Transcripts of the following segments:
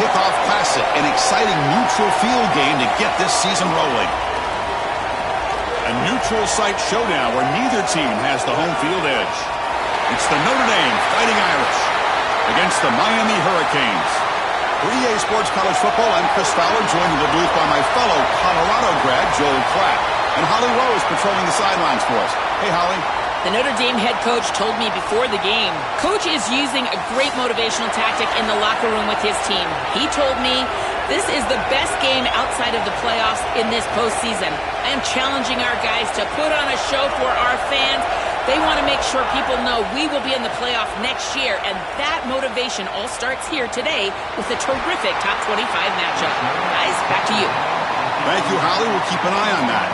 Kickoff Classic, an exciting neutral field game to get this season rolling. A neutral site showdown where neither team has the home field edge. It's the Notre Dame Fighting Irish against the Miami Hurricanes. For EA Sports College Football, I'm Chris Fowler, joined in the booth by my fellow Colorado grad, Joel Klatt. And Holly Rowe is patrolling the sidelines for us. Hey, Holly. The Notre Dame head coach told me before the game, Coach is using a great motivational tactic in the locker room with his team. He told me this is the best game outside of the playoffs in this postseason. I am challenging our guys to put on a show for our fans. They want to make sure people know we will be in the playoff next year, and that motivation all starts here today with a terrific top 25 matchup. Guys, back to you. Thank you, Holly. We'll keep an eye on that.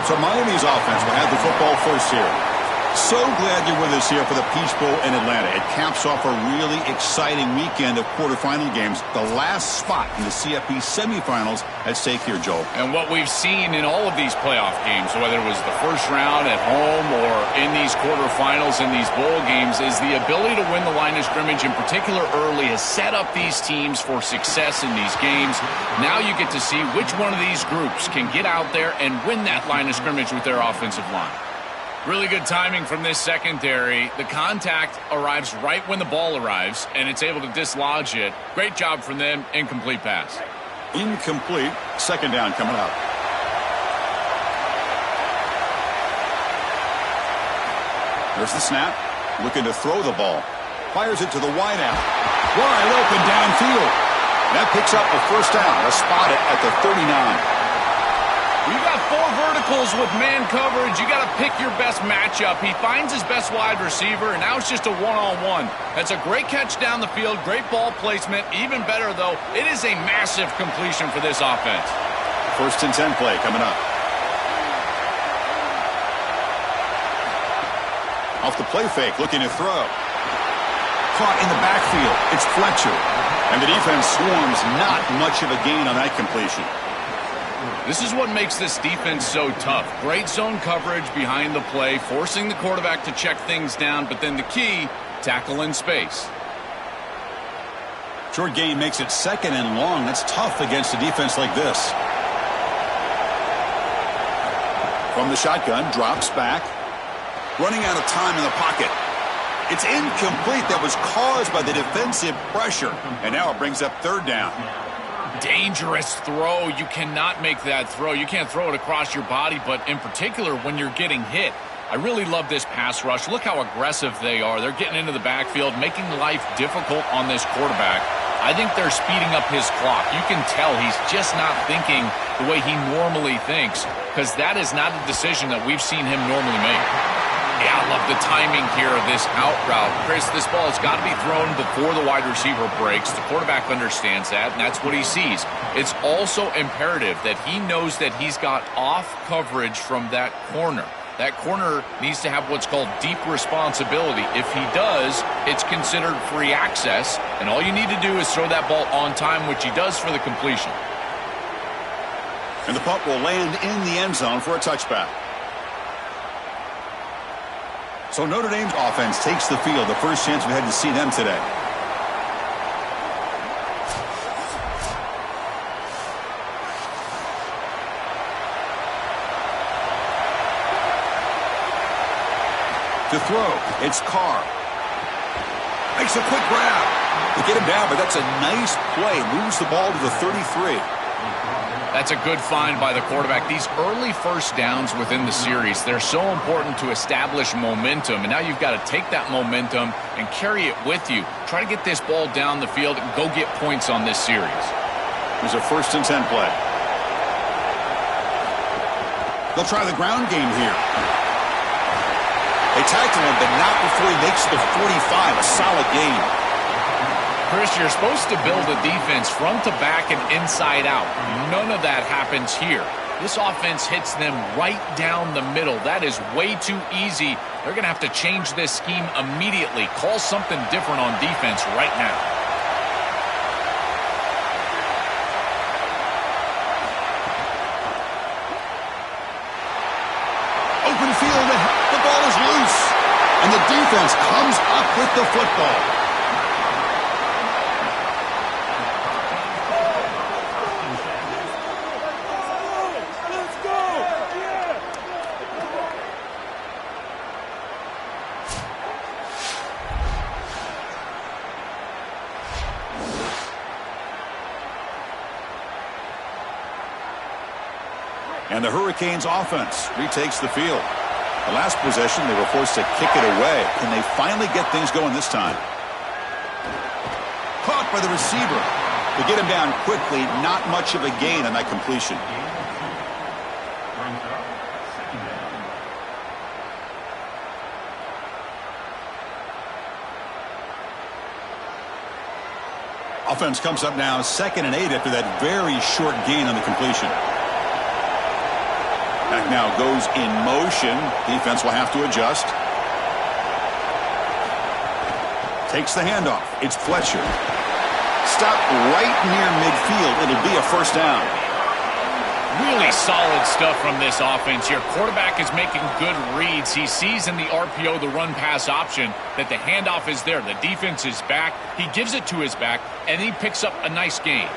So Miami's offense will have the football first here. So glad you're with us here for the Peach Bowl in Atlanta. It caps off a really exciting weekend of quarterfinal games. The last spot in the CFP semifinals at stake here, Joel. And what we've seen in all of these playoff games, whether it was the first round at home or in these quarterfinals in these bowl games, is the ability to win the line of scrimmage, in particular early, has set up these teams for success in these games. Now you get to see which one of these groups can get out there and win that line of scrimmage with their offensive line. Really good timing from this secondary. The contact arrives right when the ball arrives, and it's able to dislodge it. Great job from them. Incomplete pass. Incomplete. Second down coming up. There's the snap. Looking to throw the ball. Fires it to the wideout. Wide open downfield. That picks up a first down. A spot it at the 39. You've got four verticals with man coverage. You got to pick your best matchup. He finds his best wide receiver, and now it's just a one-on-one. That's a great catch down the field, great ball placement. Even better, though, it is a massive completion for this offense. First and 10 play coming up. Off the play fake, looking to throw. Caught in the backfield. It's Fletcher. And the defense swarms. Not much of a gain on that completion. This is what makes this defense so tough. Great zone coverage behind the play, forcing the quarterback to check things down, but then the key, tackle in space. Short gain makes it second and long. That's tough against a defense like this. From the shotgun, drops back. Running out of time in the pocket. It's incomplete. That was caused by the defensive pressure. And now it brings up third down. Dangerous throw. You cannot make that throw. You can't throw it across your body, but in particular when you're getting hit. I really love this pass rush. Look how aggressive they are. They're getting into the backfield, making life difficult on this quarterback. I think they're speeding up his clock. You can tell he's just not thinking the way he normally thinks, because that is not a decision that we've seen him normally make. Yeah, I love the timing here of this out route. Chris, this ball has got to be thrown before the wide receiver breaks. The quarterback understands that, and that's what he sees. It's also imperative that he knows that he's got off coverage from that corner. That corner needs to have what's called deep responsibility. If he does, it's considered free access, and all you need to do is throw that ball on time, which he does for the completion. And the punt will land in the end zone for a touchback. So Notre Dame's offense takes the field. The first chance we had to see them today. To throw, it's Carr. Makes a quick grab to get him down, but that's a nice play. Moves the ball to the 33. That's a good find by the quarterback. These early first downs within the series, they're so important to establish momentum. And now you've got to take that momentum and carry it with you. Try to get this ball down the field and go get points on this series. There's a first and 10 play. They'll try the ground game here. They tackle him, but not before he makes the 45. A solid gain. Chris, you're supposed to build a defense front to back and inside out. None of that happens here. This offense hits them right down the middle. That is way too easy. They're going to have to change this scheme immediately. Call something different on defense right now. Open field, the ball is loose. And the defense comes up with the football. And the Hurricanes offense retakes the field. The last possession, they were forced to kick it away. Can they finally get things going this time? Caught by the receiver. To get him down quickly, not much of a gain on that completion. Offense comes up now 2nd and 8 after that very short gain on the completion. Back now goes in motion. Defense will have to adjust. Takes the handoff. It's Fletcher. Stop right near midfield. It'll be a first down. Really solid stuff from this offense. Your quarterback is making good reads. He sees in the RPO, the run-pass option, that the handoff is there. The defense is back. He gives it to his back, and he picks up a nice gain.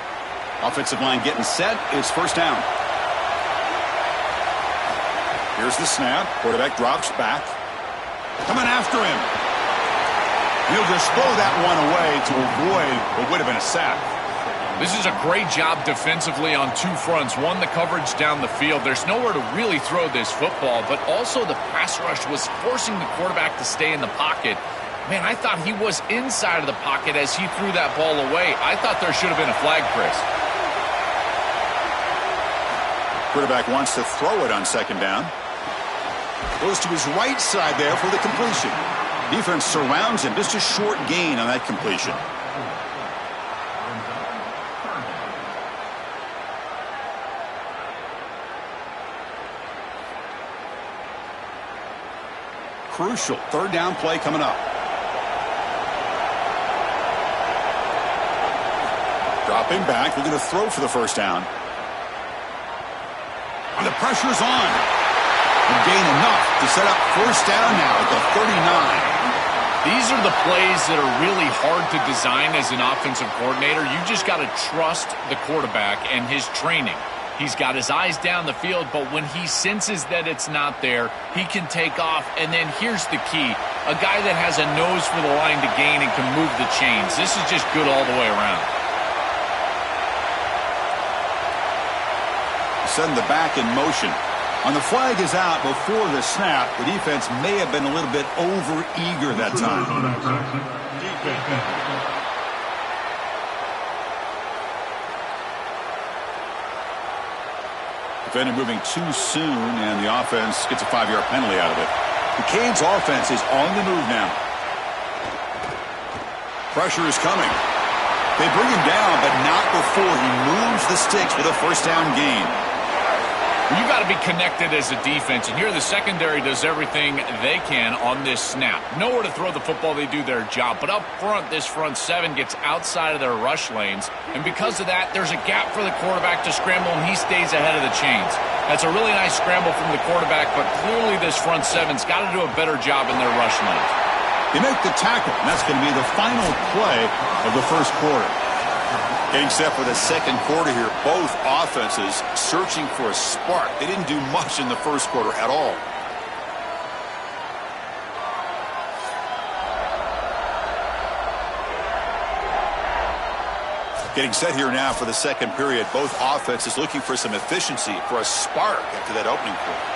Offensive line getting set. It's first down. Here's the snap. Quarterback drops back. Coming after him. He'll just throw that one away to avoid what would have been a sack. This is a great job defensively on two fronts. One, the coverage down the field. There's nowhere to really throw this football, but also the pass rush was forcing the quarterback to stay in the pocket. Man, I thought he was inside of the pocket as he threw that ball away. I thought there should have been a flag, Chris. Quarterback wants to throw it on 2nd down. Goes to his right side there for the completion. Defense surrounds him. Just a short gain on that completion. Crucial 3rd down play coming up. Dropping back, looking to throw for the first down. And the pressure's on. And gain enough to set up first down now at the 39. These are the plays that are really hard to design as an offensive coordinator. You just got to trust the quarterback and his training. He's got his eyes down the field, but when he senses that it's not there, he can take off. And then here's the key. A guy that has a nose for the line to gain and can move the chains. This is just good all the way around. Send the back in motion. On the flag is out before the snap. The defense may have been a little bit over-eager that time. Defender moving too soon, and the offense gets a 5-yard penalty out of it. The Canes offense is on the move now. Pressure is coming. They bring him down, but not before he moves the sticks with a first down gain. You got to be connected as a defense, and here the secondary does everything they can on this snap. Nowhere to throw the football, they do their job. But up front, this front 7 gets outside of their rush lanes, and because of that, there's a gap for the quarterback to scramble, and he stays ahead of the chains. That's a really nice scramble from the quarterback, but clearly this front 7's got to do a better job in their rush lanes. They make the tackle, and that's going to be the final play of the first quarter. Getting set for the second quarter here. Both offenses searching for a spark. They didn't do much in the first quarter at all. Getting set here now for the second period. Both offenses looking for some efficiency, for a spark after that opening quarter.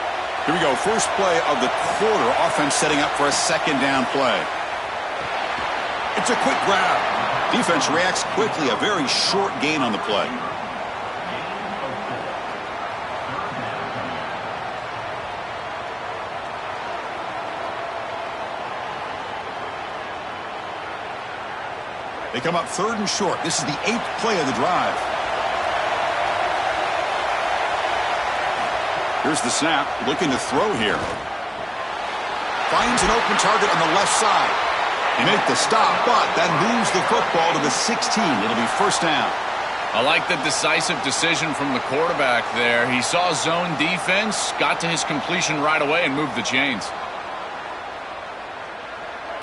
Here we go. First play of the quarter. Offense setting up for a second down play. It's a quick grab. Defense reacts quickly. A very short gain on the play. They come up 3rd and short. This is the 8th play of the drive. Here's the snap. Looking to throw here. Finds an open target on the left side. They make the stop, but that moves the football to the 16. It'll be first down. I like the decisive decision from the quarterback there. He saw zone defense, got to his completion right away, and moved the chains.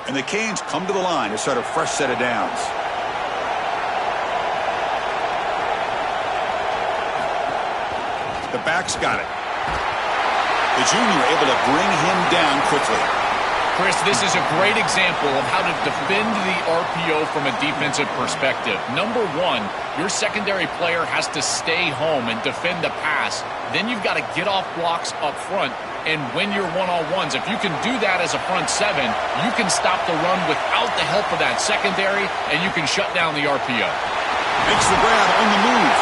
And the Canes come to the line to start a fresh set of downs. The back's got it. The junior able to bring him down quickly. Chris, this is a great example of how to defend the RPO from a defensive perspective. Number one, your secondary player has to stay home and defend the pass. Then you've got to get off blocks up front and win your one-on-ones. If you can do that as a front seven, you can stop the run without the help of that secondary, and you can shut down the RPO. Makes the grab on the move.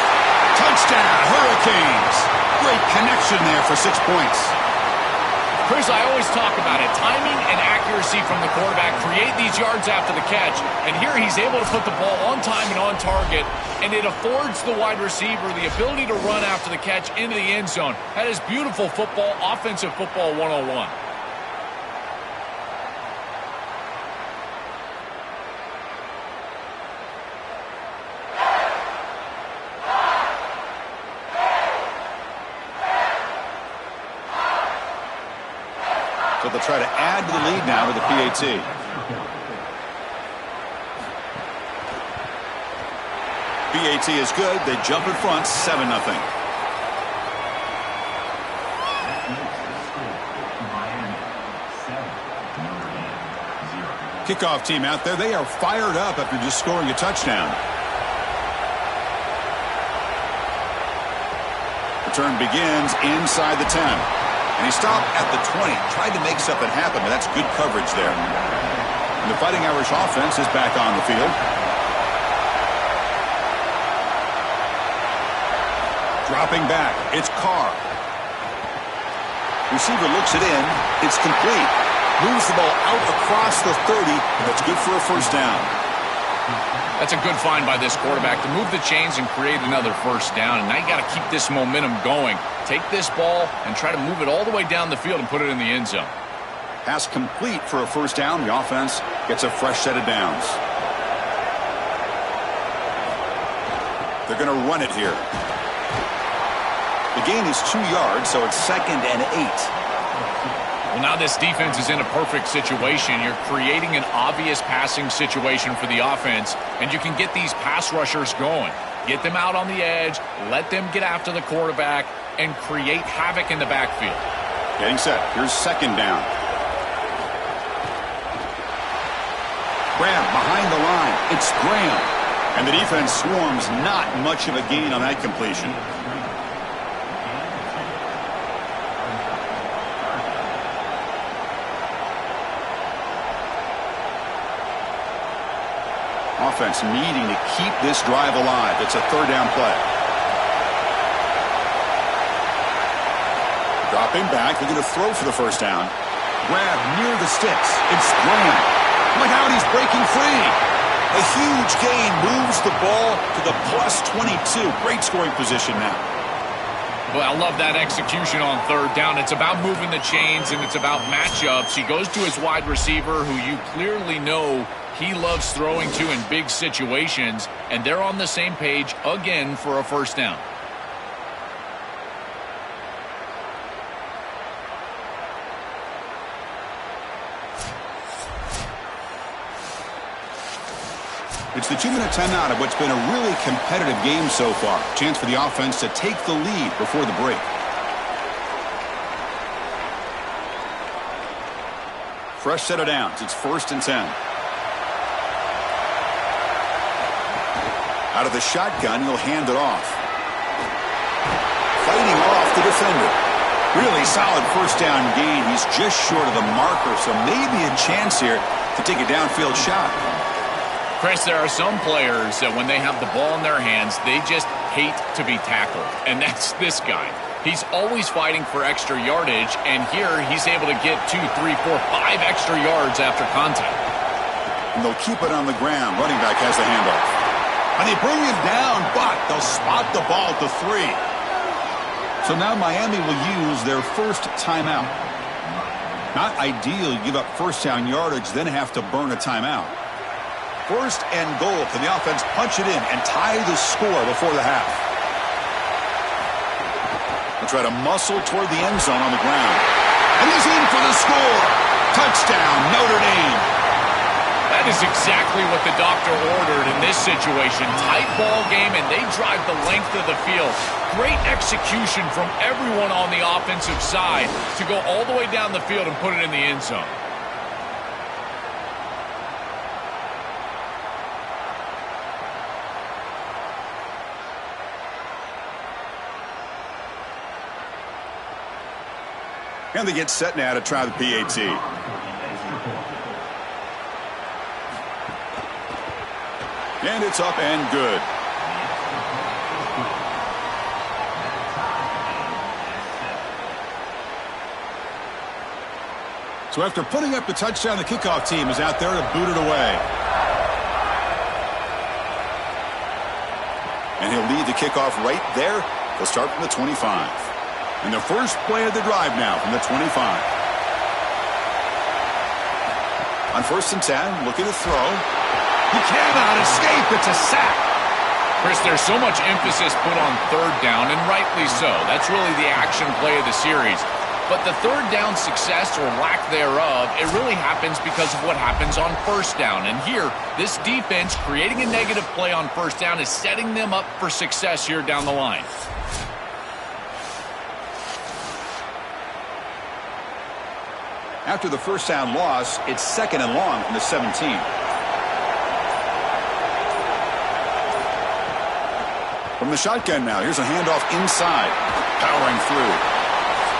Touchdown, Hurricanes. Great connection there for 6 points. Chris, I always talk about it. Timing and accuracy from the quarterback create these yards after the catch. And here he's able to put the ball on time and on target. And it affords the wide receiver the ability to run after the catch into the end zone. That is beautiful football, offensive football 101. So they'll try to add to the lead now with the PAT. PAT is good. They jump in front, 7-0. Kickoff team out there. They are fired up after just scoring a touchdown. Return begins inside the 10. And he stopped at the 20. Tried to make something happen, but that's good coverage there. And the Fighting Irish offense is back on the field. Dropping back, it's Carr. Receiver looks it in. It's complete. Moves the ball out across the 30, and that's good for a first down. That's a good find by this quarterback to move the chains and create another first down. And now you got to keep this momentum going. Take this ball and try to move it all the way down the field and put it in the end zone. Pass complete for a first down. The offense gets a fresh set of downs. They're going to run it here. The gain is 2 yards, so it's 2nd and 8. Well, now this defense is in a perfect situation. You're creating an obvious passing situation for the offense, and you can get these pass rushers going. Get them out on the edge, let them get after the quarterback, and create havoc in the backfield. Getting set. Here's 2nd down. Graham behind the line. It's Graham. And the defense swarms. Not much of a gain on that completion. Offense needing to keep this drive alive. It's a 3rd down play. Dropping back. They're going to throw for the first down. Grab near the sticks. It's Graham. Look out, he's breaking free. A huge gain moves the ball to the plus 22. Great scoring position now. Well, I love that execution on 3rd down. It's about moving the chains, and it's about matchups. He goes to his wide receiver, who you clearly know he loves throwing to in big situations, and they're on the same page again for a first down. It's the 2-minute timeout of what's been a really competitive game so far. Chance for the offense to take the lead before the break. Fresh set of downs. It's 1st and 10. Out of the shotgun, he'll hand it off. Fighting off the defender. Really solid first down gain. He's just short of the marker, so maybe a chance here to take a downfield shot. Chris, there are some players that when they have the ball in their hands, they just hate to be tackled. And that's this guy. He's always fighting for extra yardage, and here he's able to get 2, 3, 4, 5 extra yards after contact. And they'll keep it on the ground. Running back has the handoff. And they bring him down, but they'll spot the ball at the 3. So now Miami will use their first timeout. Not ideal. You give up first down yardage, then have to burn a timeout. 1st and goal. Can the offense punch it in and tie the score before the half? They'll try to muscle toward the end zone on the ground. And he's in for the score. Touchdown, Notre Dame. That is exactly what the doctor ordered in this situation. Tight ball game, and they drive the length of the field. Great execution from everyone on the offensive side to go all the way down the field and put it in the end zone. And they get set now to try the PAT. And it's up and good. So after putting up the touchdown, the kickoff team is out there to boot it away. And he'll lead the kickoff right there. He'll start from the 25. And the first play of the drive now from the 25. On 1st and 10, looking to throw. He cannot escape. It's a sack. Chris, there's so much emphasis put on 3rd down, and rightly so. That's really the action play of the series. But the 3rd down success or lack thereof, it really happens because of what happens on 1st down. And here, this defense creating a negative play on 1st down is setting them up for success here down the line. After the 1st down loss, it's 2nd and long from the 17. From the shotgun now, here's a handoff inside, powering through.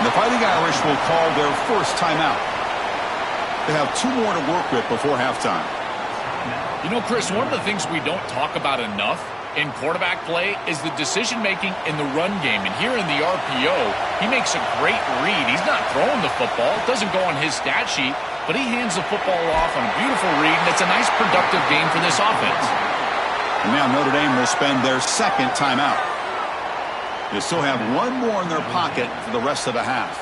The Fighting Irish will call their first timeout. They have 2 more to work with before halftime. You know, Chris, one of the things we don't talk about enough in quarterback play is the decision-making in the run game. And here in the RPO, he makes a great read. He's not throwing the football. It doesn't go on his stat sheet, but he hands the football off on a beautiful read, and it's a nice productive game for this offense. And now Notre Dame will spend their 2nd timeout. They still have 1 more in their pocket for the rest of the half.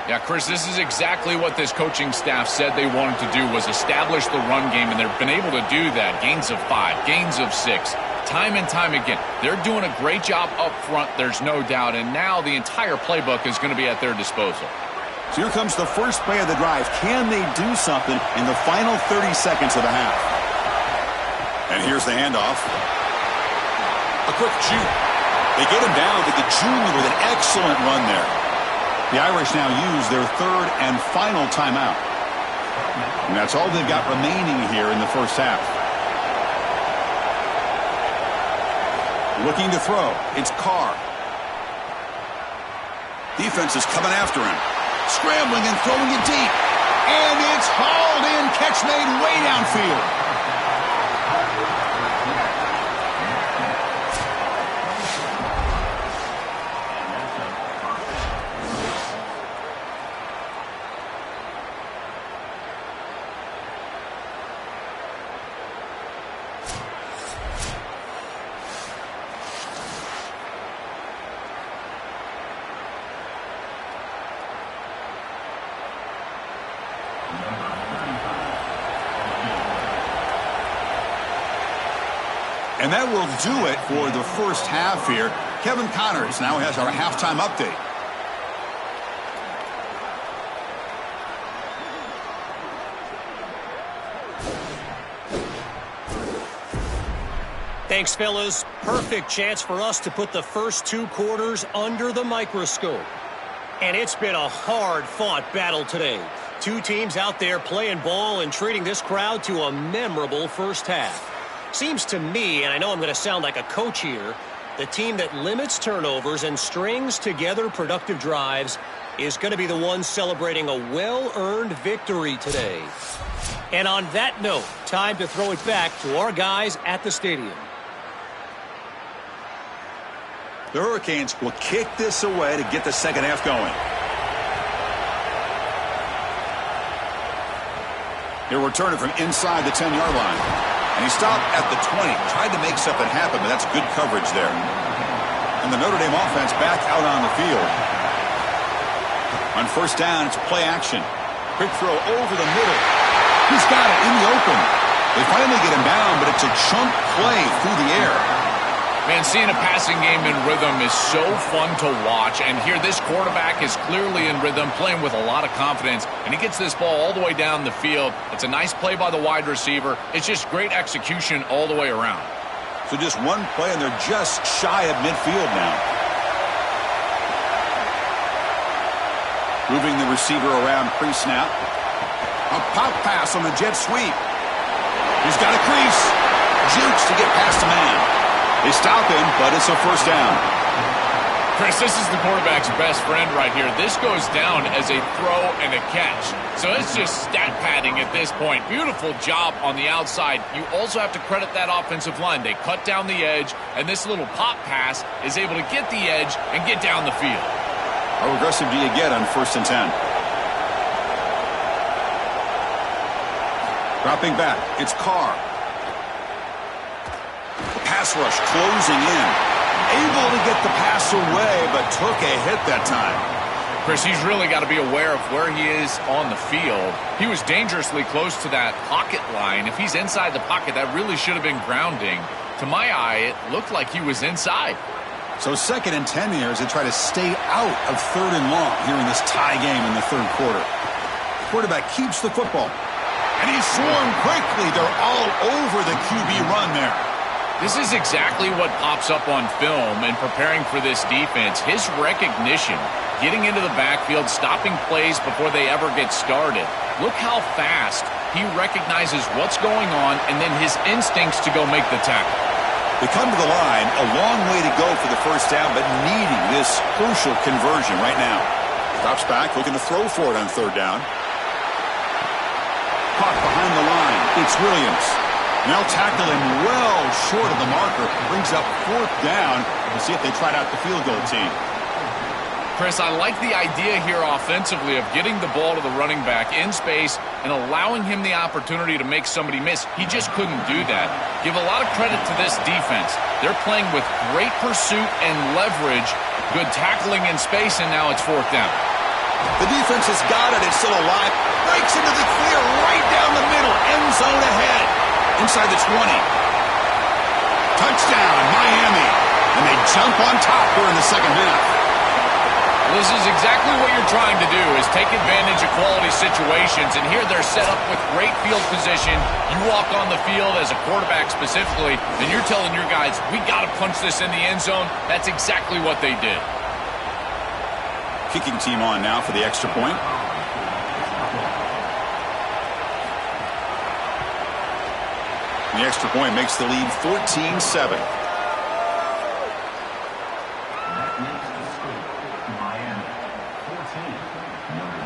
Yeah, Chris, this is exactly what this coaching staff said they wanted to do, was establish the run game, and they've been able to do that. Gains of 5, gains of 6, time and time again. They're doing a great job up front, there's no doubt, and now the entire playbook is going to be at their disposal. So here comes the first play of the drive. Can they do something in the final 30 seconds of the half? And here's the handoff. A quick juke. They get him down to the junior with an excellent run there. The Irish now use their 3rd and final timeout. And that's all they've got remaining here in the first half. Looking to throw. It's Carr. Defense is coming after him. Scrambling and throwing it deep. And it's hauled in. Catch made way downfield. And that will do it for the first half here. Kevin Connors now has our halftime update. Thanks, fellas. Perfect chance for us to put the first 2 quarters under the microscope. And it's been a hard-fought battle today. 2 teams out there playing ball and treating this crowd to a memorable first half. Seems to me, and I know I'm going to sound like a coach here, the team that limits turnovers and strings together productive drives is going to be the one celebrating a well-earned victory today. And on that note, time to throw it back to our guys at the stadium. The Hurricanes will kick this away to get the second half going. He'll return it from inside the 10-yard line. And he stopped at the 20. Tried to make something happen, but that's good coverage there. And the Notre Dame offense back out on the field. On 1st down, it's play action. Quick throw over the middle. He's got it in the open. They finally get him down, but it's a chunk play through the air. Man, seeing a passing game in rhythm is so fun to watch. And here, this quarterback is clearly in rhythm, playing with a lot of confidence. And he gets this ball all the way down the field. It's a nice play by the wide receiver. It's just great execution all the way around. So just 1 play, and they're just shy of midfield now. Moving the receiver around pre-snap. A pop pass on the jet sweep. He's got a crease. Jukes to get past the man. They stop him, but it's a first down. Chris, this is the quarterback's best friend right here. This goes down as a throw and a catch. So it's just stat padding at this point. Beautiful job on the outside. You also have to credit that offensive line. They cut down the edge, and this little pop pass is able to get the edge and get down the field. How aggressive do you get on 1st and 10? Dropping back, it's Carr. The pass rush closing in. Able to get the pass away, but took a hit that time. Chris, he's really got to be aware of where he is on the field. He was dangerously close to that pocket line. If he's inside the pocket, that really should have been grounding. To my eye, it looked like he was inside. So 2nd and 10 here as they try to stay out of 3rd and long here in this tie game in the 3rd quarter. Quarterback keeps the football. And he's swarmed quickly. They're all over the QB run there. This is exactly what pops up on film in preparing for this defense. His recognition, getting into the backfield, stopping plays before they ever get started. Look how fast he recognizes what's going on and then his instincts to go make the tackle. They come to the line, a long way to go for the 1st down, but needing this crucial conversion right now. Drops back, looking to throw for it on 3rd down. Caught behind the line. It's Williams. And they'll tackle him well short of the marker. Brings up 4th down. We'll see if they tried out the field goal team. Chris, I like the idea here offensively of getting the ball to the running back in space and allowing him the opportunity to make somebody miss. He just couldn't do that. Give a lot of credit to this defense. They're playing with great pursuit and leverage, good tackling in space, and now it's 4th down. The defense has got it. It's still alive. Breaks into the clear right down the middle. End zone ahead. Inside the 20. Touchdown, Miami. And they jump on top here in the 2nd half. This is exactly what you're trying to do, is take advantage of quality situations. And here they're set up with great field position. You walk on the field as a quarterback specifically, and you're telling your guys, we got to punch this in the end zone. That's exactly what they did. Kicking team on now for the extra point. The extra point makes the lead 14-7.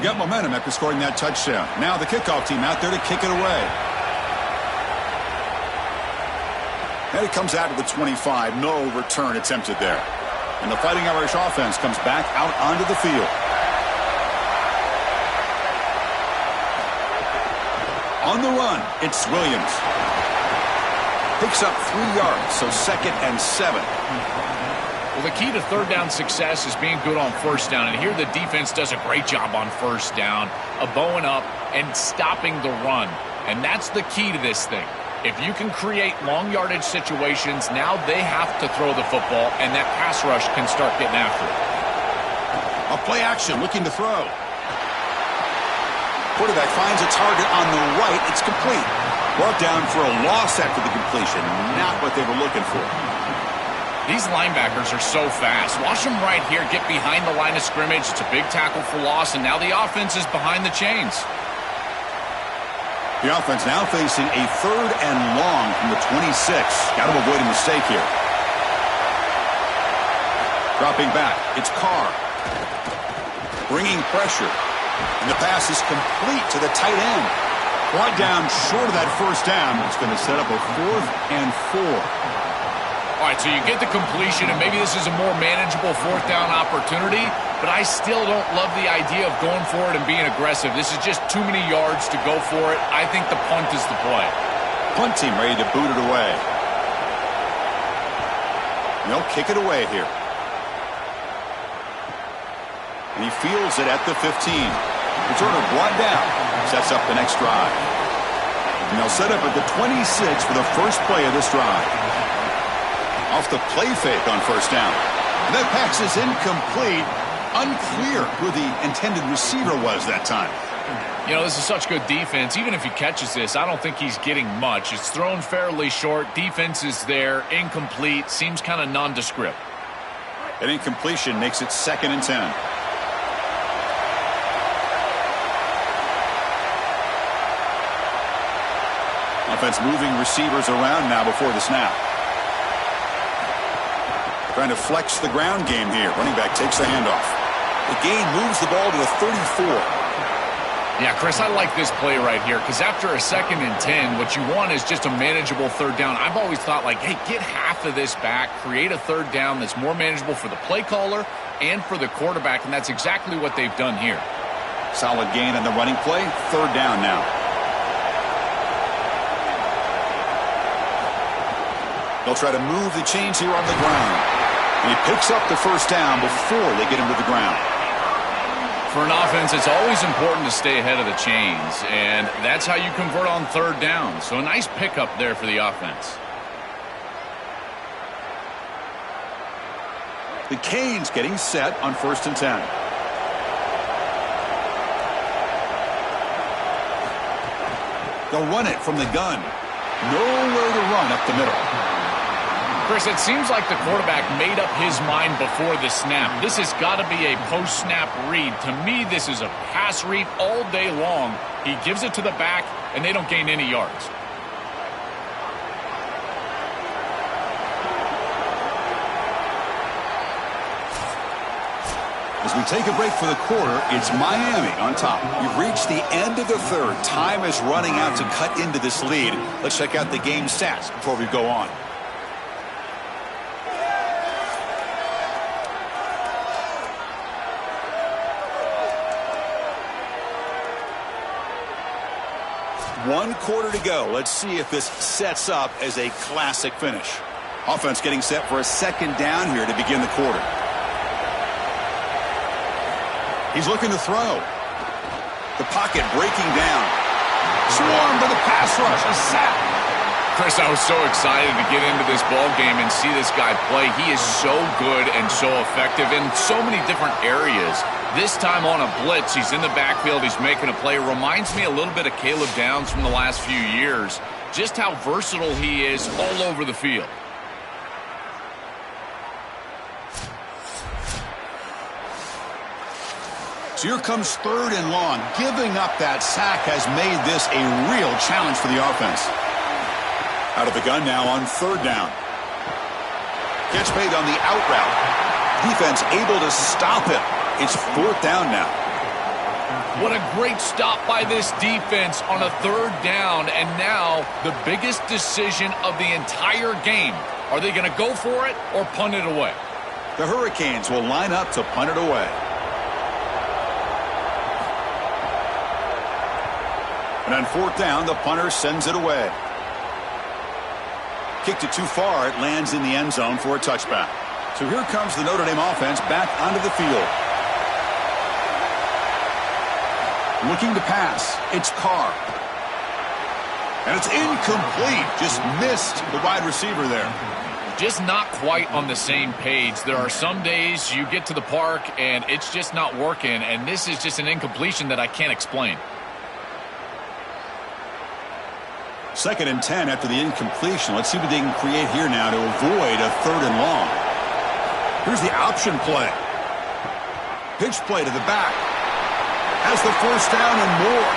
Got momentum after scoring that touchdown. Now the kickoff team out there to kick it away. And it comes out to the 25. No return attempted there. And the Fighting Irish offense comes back out onto the field. On the run, it's Williams. Picks up 3 yards, so 2nd and 7. Well, the key to 3rd down success is being good on 1st down. And here the defense does a great job on 1st down of bowing up and stopping the run. And that's the key to this thing. If you can create long yardage situations, now they have to throw the football, and that pass rush can start getting after it. A play action, looking to throw. Quarterback finds a target on the right. It's complete. Brought down for a loss after the completion. Not what they were looking for. These linebackers are so fast. Watch them right here get behind the line of scrimmage. It's a big tackle for loss, and now the offense is behind the chains. The offense now facing a 3rd and long from the 26. Got to avoid a mistake here. Dropping back, it's Carr. Bringing pressure. And the pass is complete to the tight end. Brought down short of that 1st down. It's going to set up a 4th and 4. All right, so you get the completion, and maybe this is a more manageable 4th down opportunity, but I still don't love the idea of going for it and being aggressive. This is just too many yards to go for it. I think the punt is the play. Punt team ready to boot it away. And they'll kick it away here. And he fields it at the 15. Returner brought down. Sets up the next drive. And they'll set up at the 26 for the first play of this drive. Off the play fake on 1st down. And that pass is incomplete. Unclear who the intended receiver was that time. You know, this is such good defense. Even if he catches this, I don't think he's getting much. It's thrown fairly short. Defense is there. Incomplete. Seems kind of nondescript. An incompletion makes it 2nd and 10. Offense moving receivers around now before the snap. Trying to flex the ground game here. Running back takes the handoff. The gain moves the ball to the 34. Yeah, Chris, I like this play right here because after a 2nd and 10, what you want is just a manageable 3rd down. I've always thought, like, hey, get half of this back, create a 3rd down that's more manageable for the play caller and for the quarterback, and that's exactly what they've done here. Solid gain on the running play. 3rd down now. They'll try to move the chains here on the ground. And he picks up the 1st down before they get him to the ground. For an offense, it's always important to stay ahead of the chains, and that's how you convert on 3rd down. So a nice pickup there for the offense. The Canes getting set on 1st and 10. They'll run it from the gun. Nowhere to run up the middle. Chris, it seems like the quarterback made up his mind before the snap. This has got to be a post-snap read. To me, this is a pass read all day long. He gives it to the back, and they don't gain any yards. As we take a break for the quarter, it's Miami on top. We've reached the end of the 3rd. Time is running out to cut into this lead. Let's check out the game stats before we go on. One quarter to go. Let's see if this sets up as a classic finish. Offense getting set for a 2nd down here to begin the quarter. He's looking to throw. The pocket breaking down. Swarmed by the pass rush. A sack. Chris, I was so excited to get into this ball game and see this guy play. He is so good and so effective in so many different areas. This time on a blitz, he's in the backfield, he's making a play. Reminds me a little bit of Caleb Downs from the last few years. Just how versatile he is all over the field. So here comes 3rd and long. Giving up that sack has made this a real challenge for the offense. Out of the gun now on 3rd down. Catch made on the out route. Defense able to stop him. It's 4th down now. What a great stop by this defense on a 3rd down. And now the biggest decision of the entire game. Are they going to go for it or punt it away? The Hurricanes will line up to punt it away. And on 4th down, the punter sends it away. Kicked it too far. It lands in the end zone for a touchback. So here comes the Notre Dame offense back onto the field. Looking to pass. It's Carr. And it's incomplete. Just missed the wide receiver there. Just not quite on the same page. There are some days you get to the park and it's just not working, and this is just an incompletion that I can't explain. 2nd and 10 after the incompletion. Let's see what they can create here now to avoid a 3rd and long. Here's the option play. Pitch play to the back. Has the 1st down and more.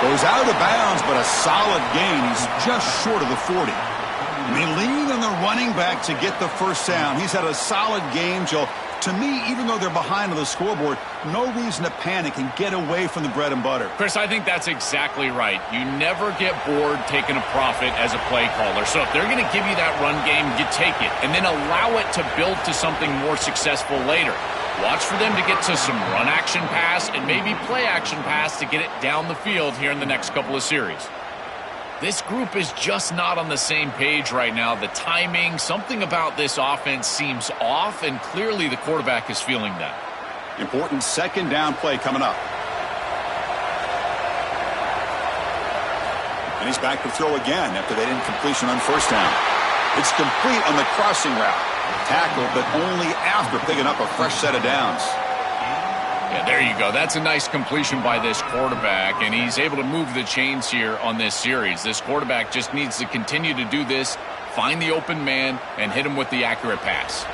Goes out of bounds, but a solid gain. He's just short of the 40. And they lean on the running back to get the 1st down. He's had a solid game, Joe. To me, even though they're behind on the scoreboard, no reason to panic and get away from the bread and butter. Chris, I think that's exactly right. You never get bored taking a profit as a play caller. So if they're going to give you that run game, you take it. And then allow it to build to something more successful later. Watch for them to get to some run action pass and maybe play action pass to get it down the field here in the next couple of series. This group is just not on the same page right now. The timing, something about this offense seems off, and clearly the quarterback is feeling that. Important 2nd down play coming up. And he's back to throw again after that incompletion on 1st down. It's complete on the crossing route. Tackle, but only after picking up a fresh set of downs. Yeah, there you go. That's a nice completion by this quarterback, and he's able to move the chains here on this series. This quarterback just needs to continue to do this, find the open man, and hit him with the accurate pass.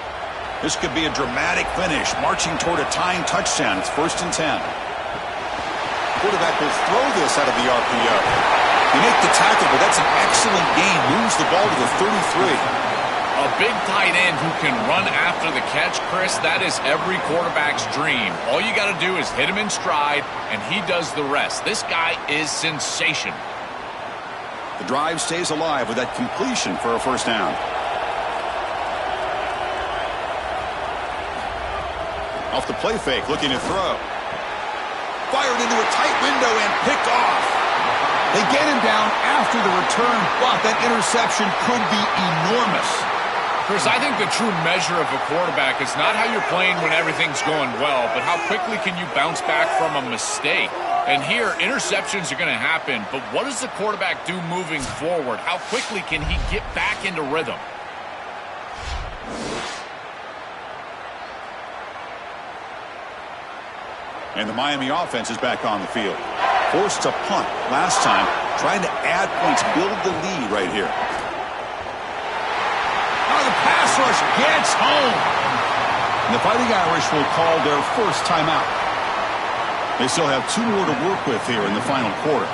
This could be a dramatic finish, marching toward a tying touchdown. It's 1st and 10. Quarterback will throw this out of the RPO. They make the tackle, but that's an excellent gain. Moves the ball to the 33. A big tight end who can run after the catch, Chris, that is every quarterback's dream. All you got to do is hit him in stride, and he does the rest. This guy is sensational. The drive stays alive with that completion for a first down. Off the play fake, looking to throw. Fired into a tight window and picked off. They get him down after the return, but that interception could be enormous. Chris, I think the true measure of a quarterback is not how you're playing when everything's going well, but how quickly can you bounce back from a mistake. And here, interceptions are going to happen, but what does the quarterback do moving forward? How quickly can he get back into rhythm? And the Miami offense is back on the field. Forced to punt last time, trying to add points, build the lead right here. The pass rush gets home. And the Fighting Irish will call their first timeout. They still have 2 more to work with here in the final quarter.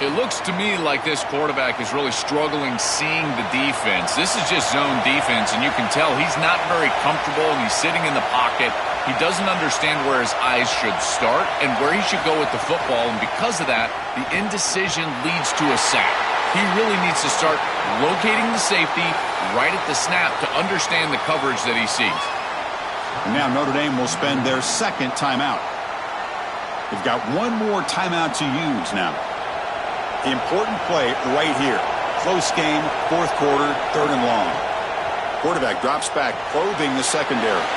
It looks to me like this quarterback is really struggling seeing the defense. This is just zone defense, and you can tell he's not very comfortable, and he's sitting in the pocket. He doesn't understand where his eyes should start and where he should go with the football, and because of that, the indecision leads to a sack. He really needs to start locating the safety right at the snap to understand the coverage that he sees. And now Notre Dame will spend their second timeout. They've got 1 more timeout to use now. The important play right here. Close game, 4th quarter, 3rd and long. Quarterback drops back, probing the secondary.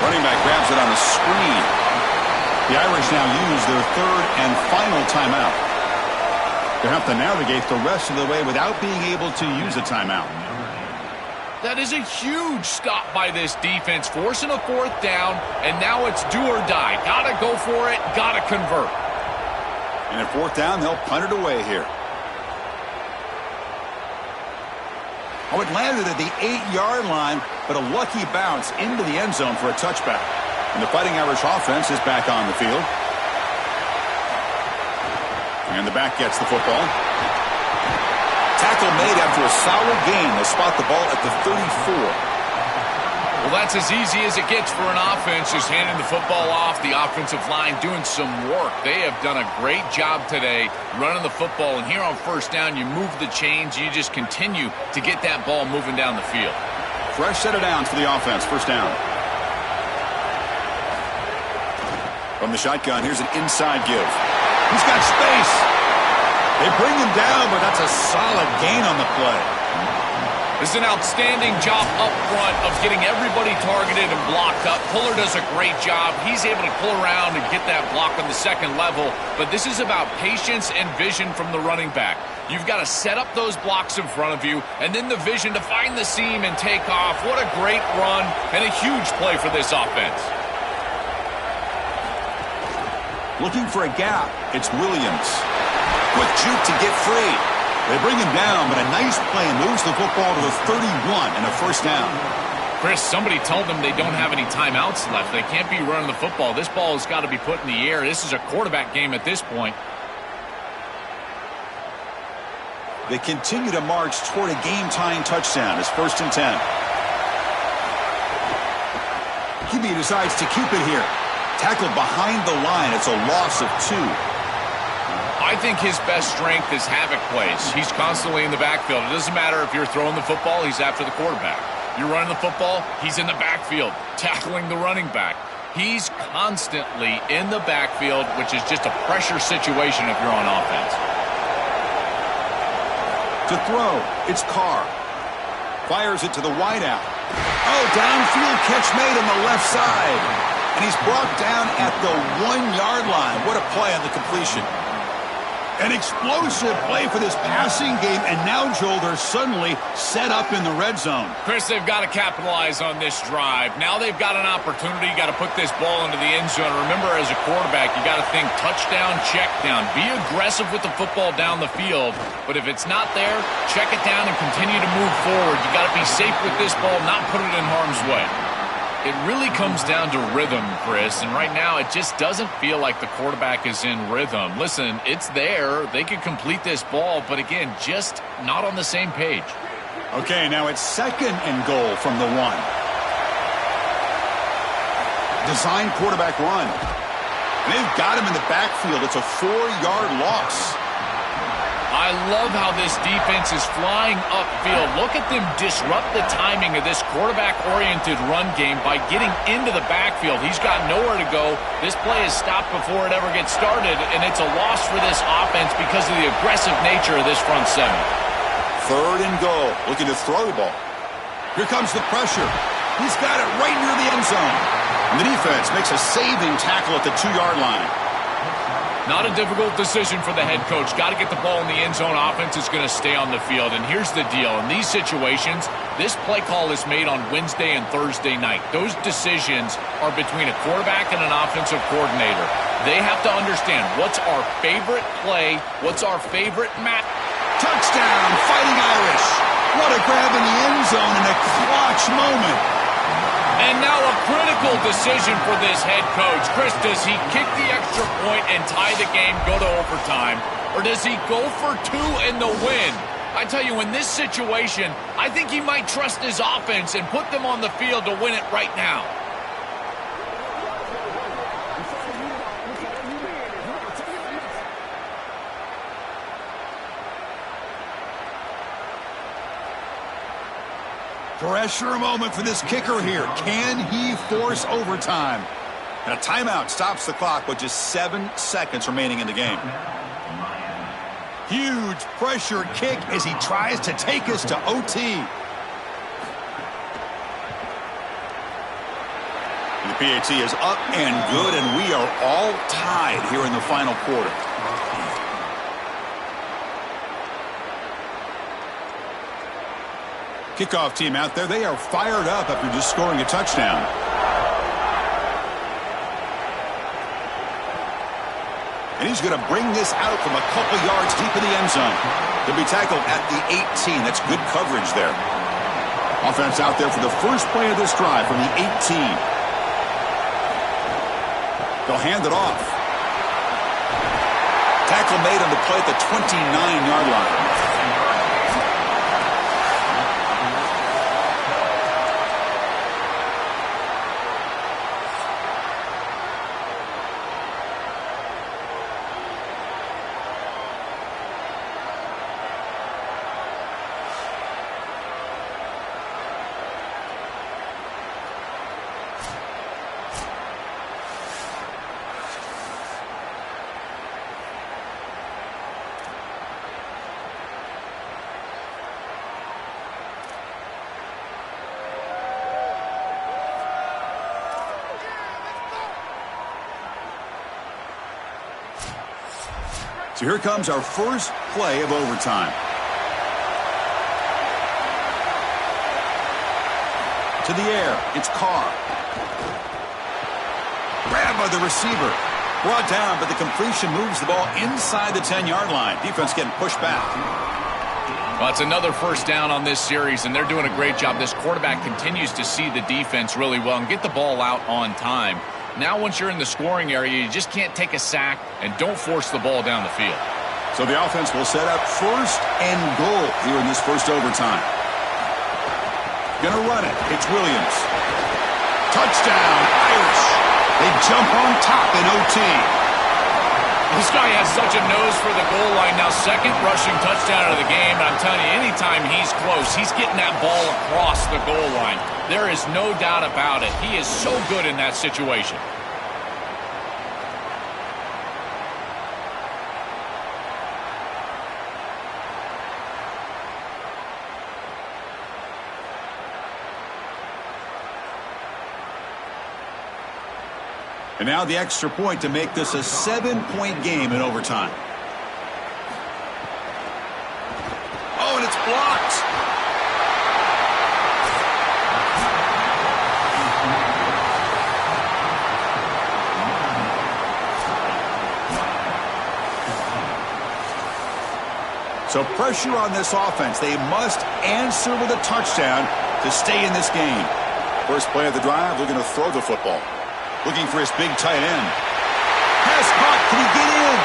Running back grabs it on the screen. The Irish now use their 3rd and final timeout. They have to navigate the rest of the way without being able to use a timeout. That is a huge stop by this defense, forcing a 4th down, and now it's do or die. Gotta go for it, gotta convert. And at 4th down, they'll punt it away here. Oh, it landed at the 8-yard line, but a lucky bounce into the end zone for a touchback. And the Fighting Irish offense is back on the field. And the back gets the football. Tackle made after a solid gain. They'll spot the ball at the 34. Well, that's as easy as it gets for an offense, just handing the football off, the offensive line doing some work. They have done a great job today running the football, and here on 1st down, you move the chains, you just continue to get that ball moving down the field. Fresh set of downs for the offense, 1st down. From the shotgun, here's an inside give. He's got space. They bring him down, but that's a solid gain on the play. This is an outstanding job up front of getting everybody targeted and blocked up. Puller does a great job. He's able to pull around and get that block on the 2nd level. But this is about patience and vision from the running back. You've got to set up those blocks in front of you, and then the vision to find the seam and take off. What a great run and a huge play for this offense. Looking for a gap. It's Williams. Quick juke to get free. They bring him down, but a nice play moves the football to the 31 and a 1st down. Chris, somebody told them they don't have any timeouts left. They can't be running the football. This ball has got to be put in the air. This is a quarterback game at this point. They continue to march toward a game-tying touchdown. It's 1st and 10. QB decides to keep it here. Tackled behind the line. It's a loss of 2. I think his best strength is havoc plays. He's constantly in the backfield. It doesn't matter if you're throwing the football, he's after the quarterback. You're running the football, he's in the backfield, tackling the running back. He's constantly in the backfield, which is just a pressure situation if you're on offense. To throw, it's Carr. Fires it to the wideout. Oh, downfield catch made on the left side. And he's brought down at the 1-yard line. What a play on the completion. An explosive play for this passing game, and now, Joel, they're suddenly set up in the red zone. Chris, they've got to capitalize on this drive. Now they've got an opportunity. You got to put this ball into the end zone. Remember, as a quarterback, you got to think touchdown, check down. Be aggressive with the football down the field, but if it's not there, check it down and continue to move forward. You got to be safe with this ball, not put it in harm's way. It really comes down to rhythm, Chris, and right now it just doesn't feel like the quarterback is in rhythm. Listen, it's there. They could complete this ball, but again, just not on the same page. Okay, now it's 2nd and goal from the 1. Design quarterback run. And they've got him in the backfield. It's a 4-yard loss. I love how this defense is flying upfield. Look at them disrupt the timing of this quarterback-oriented run game by getting into the backfield. He's got nowhere to go. This play is stopped before it ever gets started, and it's a loss for this offense because of the aggressive nature of this front 7. 3rd and goal, looking to throw the ball. Here comes the pressure. He's got it right near the end zone. And the defense makes a saving tackle at the 2-yard line. Not a difficult decision for the head coach. Got to get the ball in the end zone. Offense is going to stay on the field. And here's the deal. In these situations, this play call is made on Wednesday and Thursday night. Those decisions are between a quarterback and an offensive coordinator. They have to understand what's our favorite play, what's our favorite match. Touchdown, Fighting Irish. What a grab in the end zone in a clutch moment. And now a critical decision for this head coach. Chris, does he kick the extra point and tie the game, go to overtime? Or does he go for 2 in the win? I tell you, in this situation, I think he might trust his offense and put them on the field to win it right now. Pressure moment for this kicker here. Can he force overtime? And a timeout stops the clock with just 7 seconds remaining in the game. Huge pressure kick as he tries to take us to OT. And the PAT is up and good, and we are all tied here in the final quarter. Kickoff team out there, they are fired up after just scoring a touchdown. And he's going to bring this out from a couple yards deep in the end zone. He'll be tackled at the 18. That's good coverage there. Offense out there for the first play of this drive from the 18. They'll hand it off. Tackle made on the play at the 29-yard line. So here comes our first play of overtime. To the air, it's Carr. Grabbed by the receiver. Brought down, but the completion moves the ball inside the 10-yard line. Defense getting pushed back. Well, it's another first down on this series, and they're doing a great job. This quarterback continues to see the defense really well and get the ball out on time. Now, once you're in the scoring area, you just can't take a sack and don't force the ball down the field. So the offense will set up 1st and goal here in this first overtime. Gonna run it. It's Williams. Touchdown, Irish. They jump on top in OT. This guy has such a nose for the goal line. Now, 2nd rushing touchdown of the game. I'm telling you, anytime he's close, he's getting that ball across the goal line. There is no doubt about it. He is so good in that situation. And now the extra point to make this a 7-point game in overtime. Oh, and it's blocked. So pressure on this offense. They must answer with a touchdown to stay in this game. First play of the drive, looking to throw the football. Looking for his big tight end. Pass caught. Can he get in?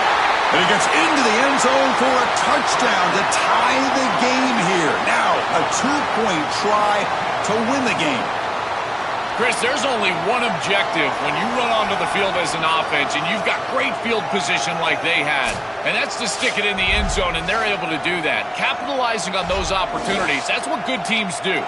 And he gets into the end zone for a touchdown to tie the game here. Now, a 2-point try to win the game. Chris, there's only one objective when you run onto the field as an offense and you've got great field position like they had, and that's to stick it in the end zone, and they're able to do that. Capitalizing on those opportunities, that's what good teams do.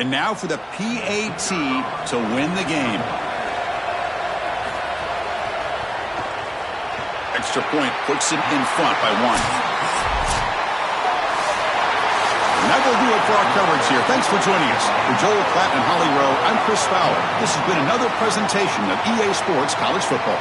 And now for the PAT to win the game. Extra point puts it in front by 1. And that will do it for our coverage here. Thanks for joining us. For Joel Klatt and Holly Rowe, I'm Chris Fowler. This has been another presentation of EA Sports College Football.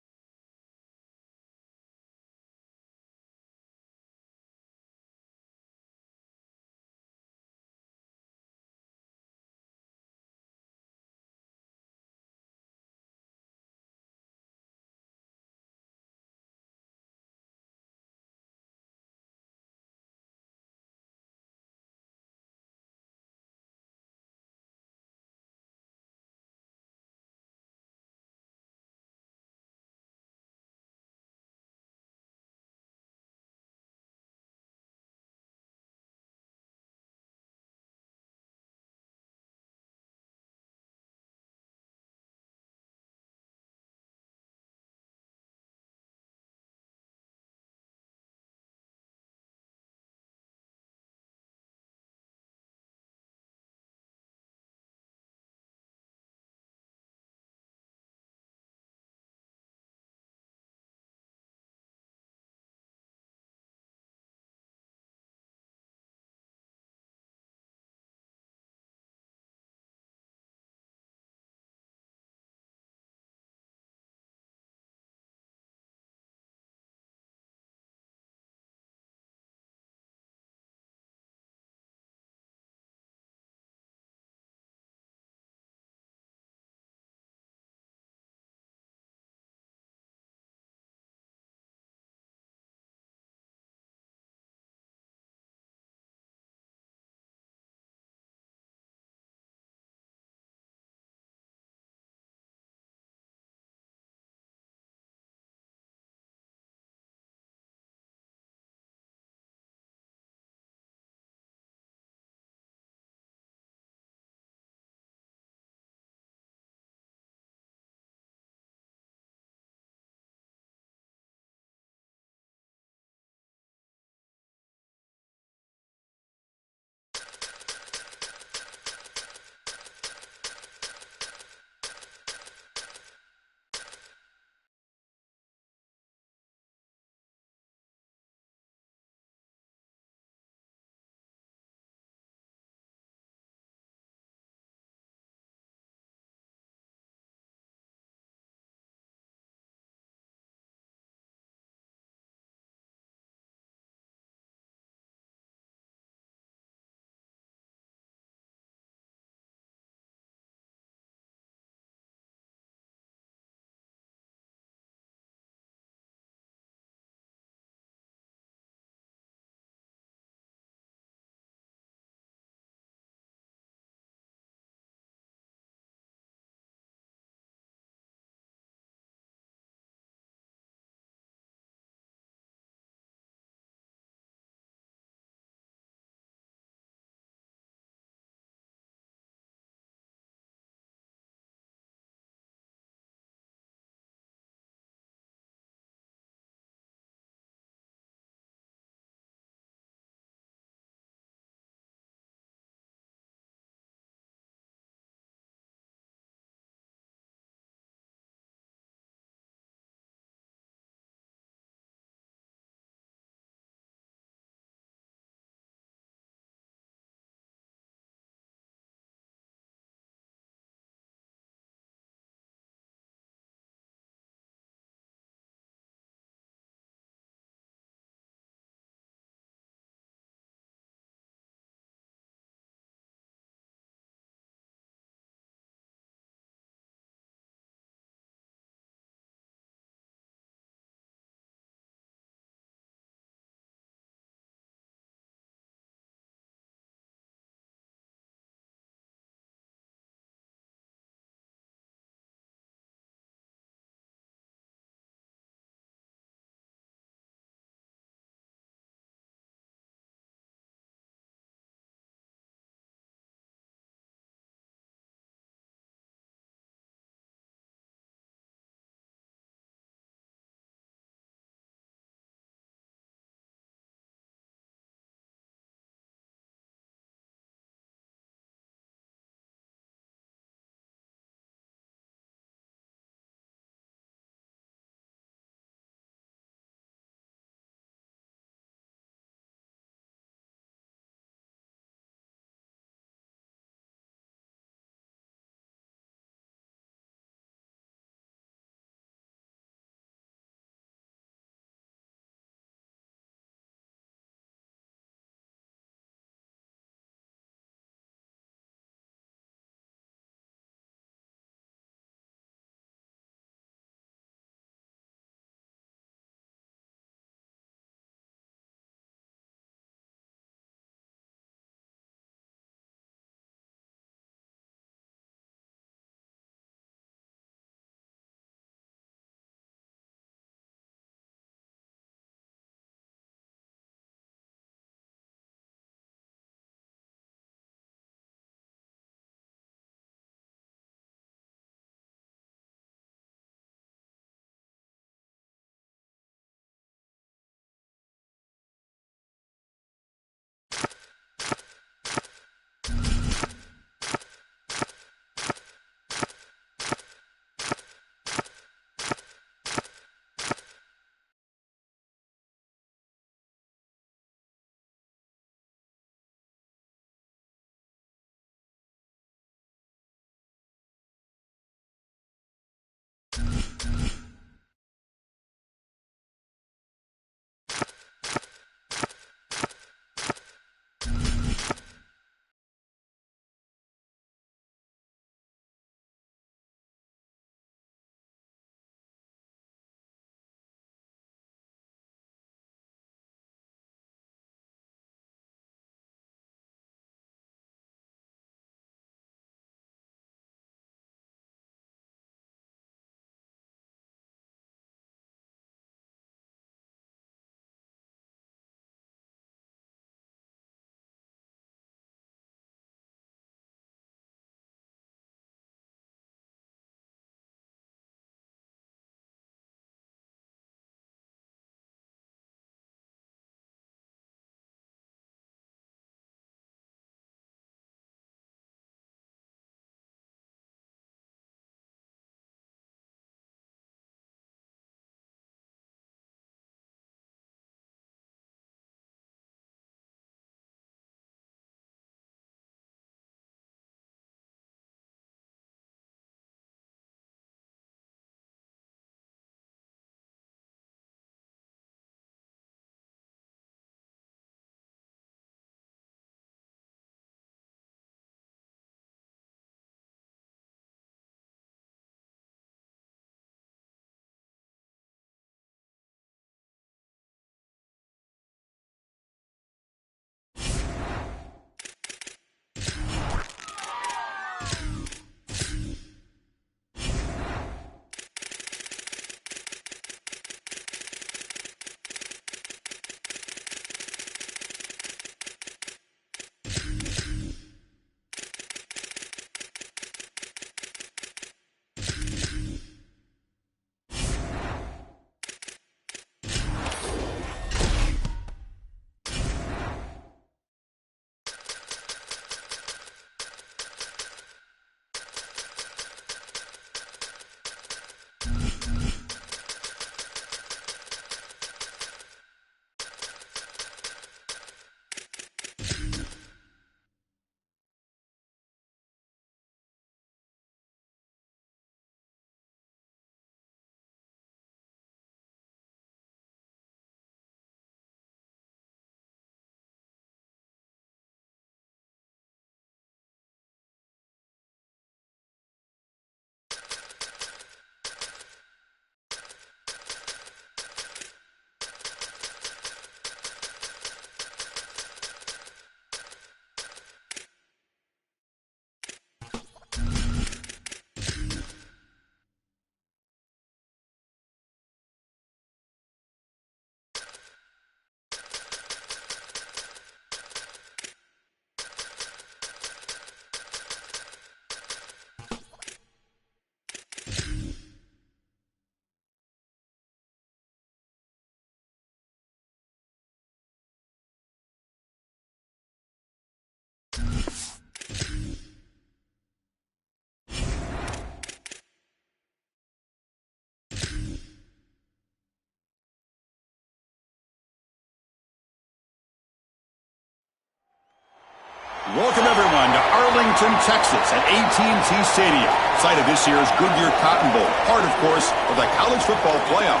Welcome, everyone, to Arlington, Texas at AT&T Stadium, site of this year's Goodyear Cotton Bowl, part, of course, of the college football playoff.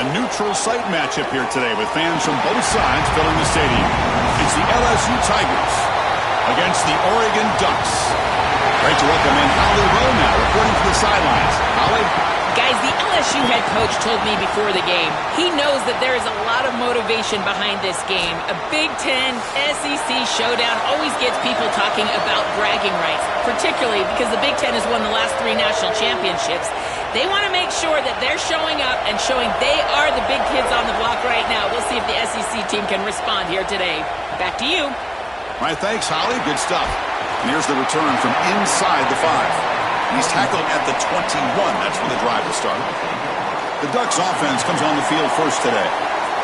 A neutral site matchup here today with fans from both sides filling the stadium. It's the LSU Tigers against the Oregon Ducks. Great to welcome in Holly Rowe now, reporting from the sidelines. Holly? Guys, the LSU head coach told me before the game, he knows that there is a lot of motivation behind this game. A Big Ten, SEC showdown always gets people talking about bragging rights, particularly because the Big Ten has won the last 3 national championships. They want to make sure that they're showing up and showing they are the big kids on the block right now. We'll see if the SEC team can respond here today. Back to you. All right, thanks, Holly. Good stuff. And here's the return from inside the 5. He's tackled at the 21. That's where the drive will start. The Ducks offense comes on the field first today.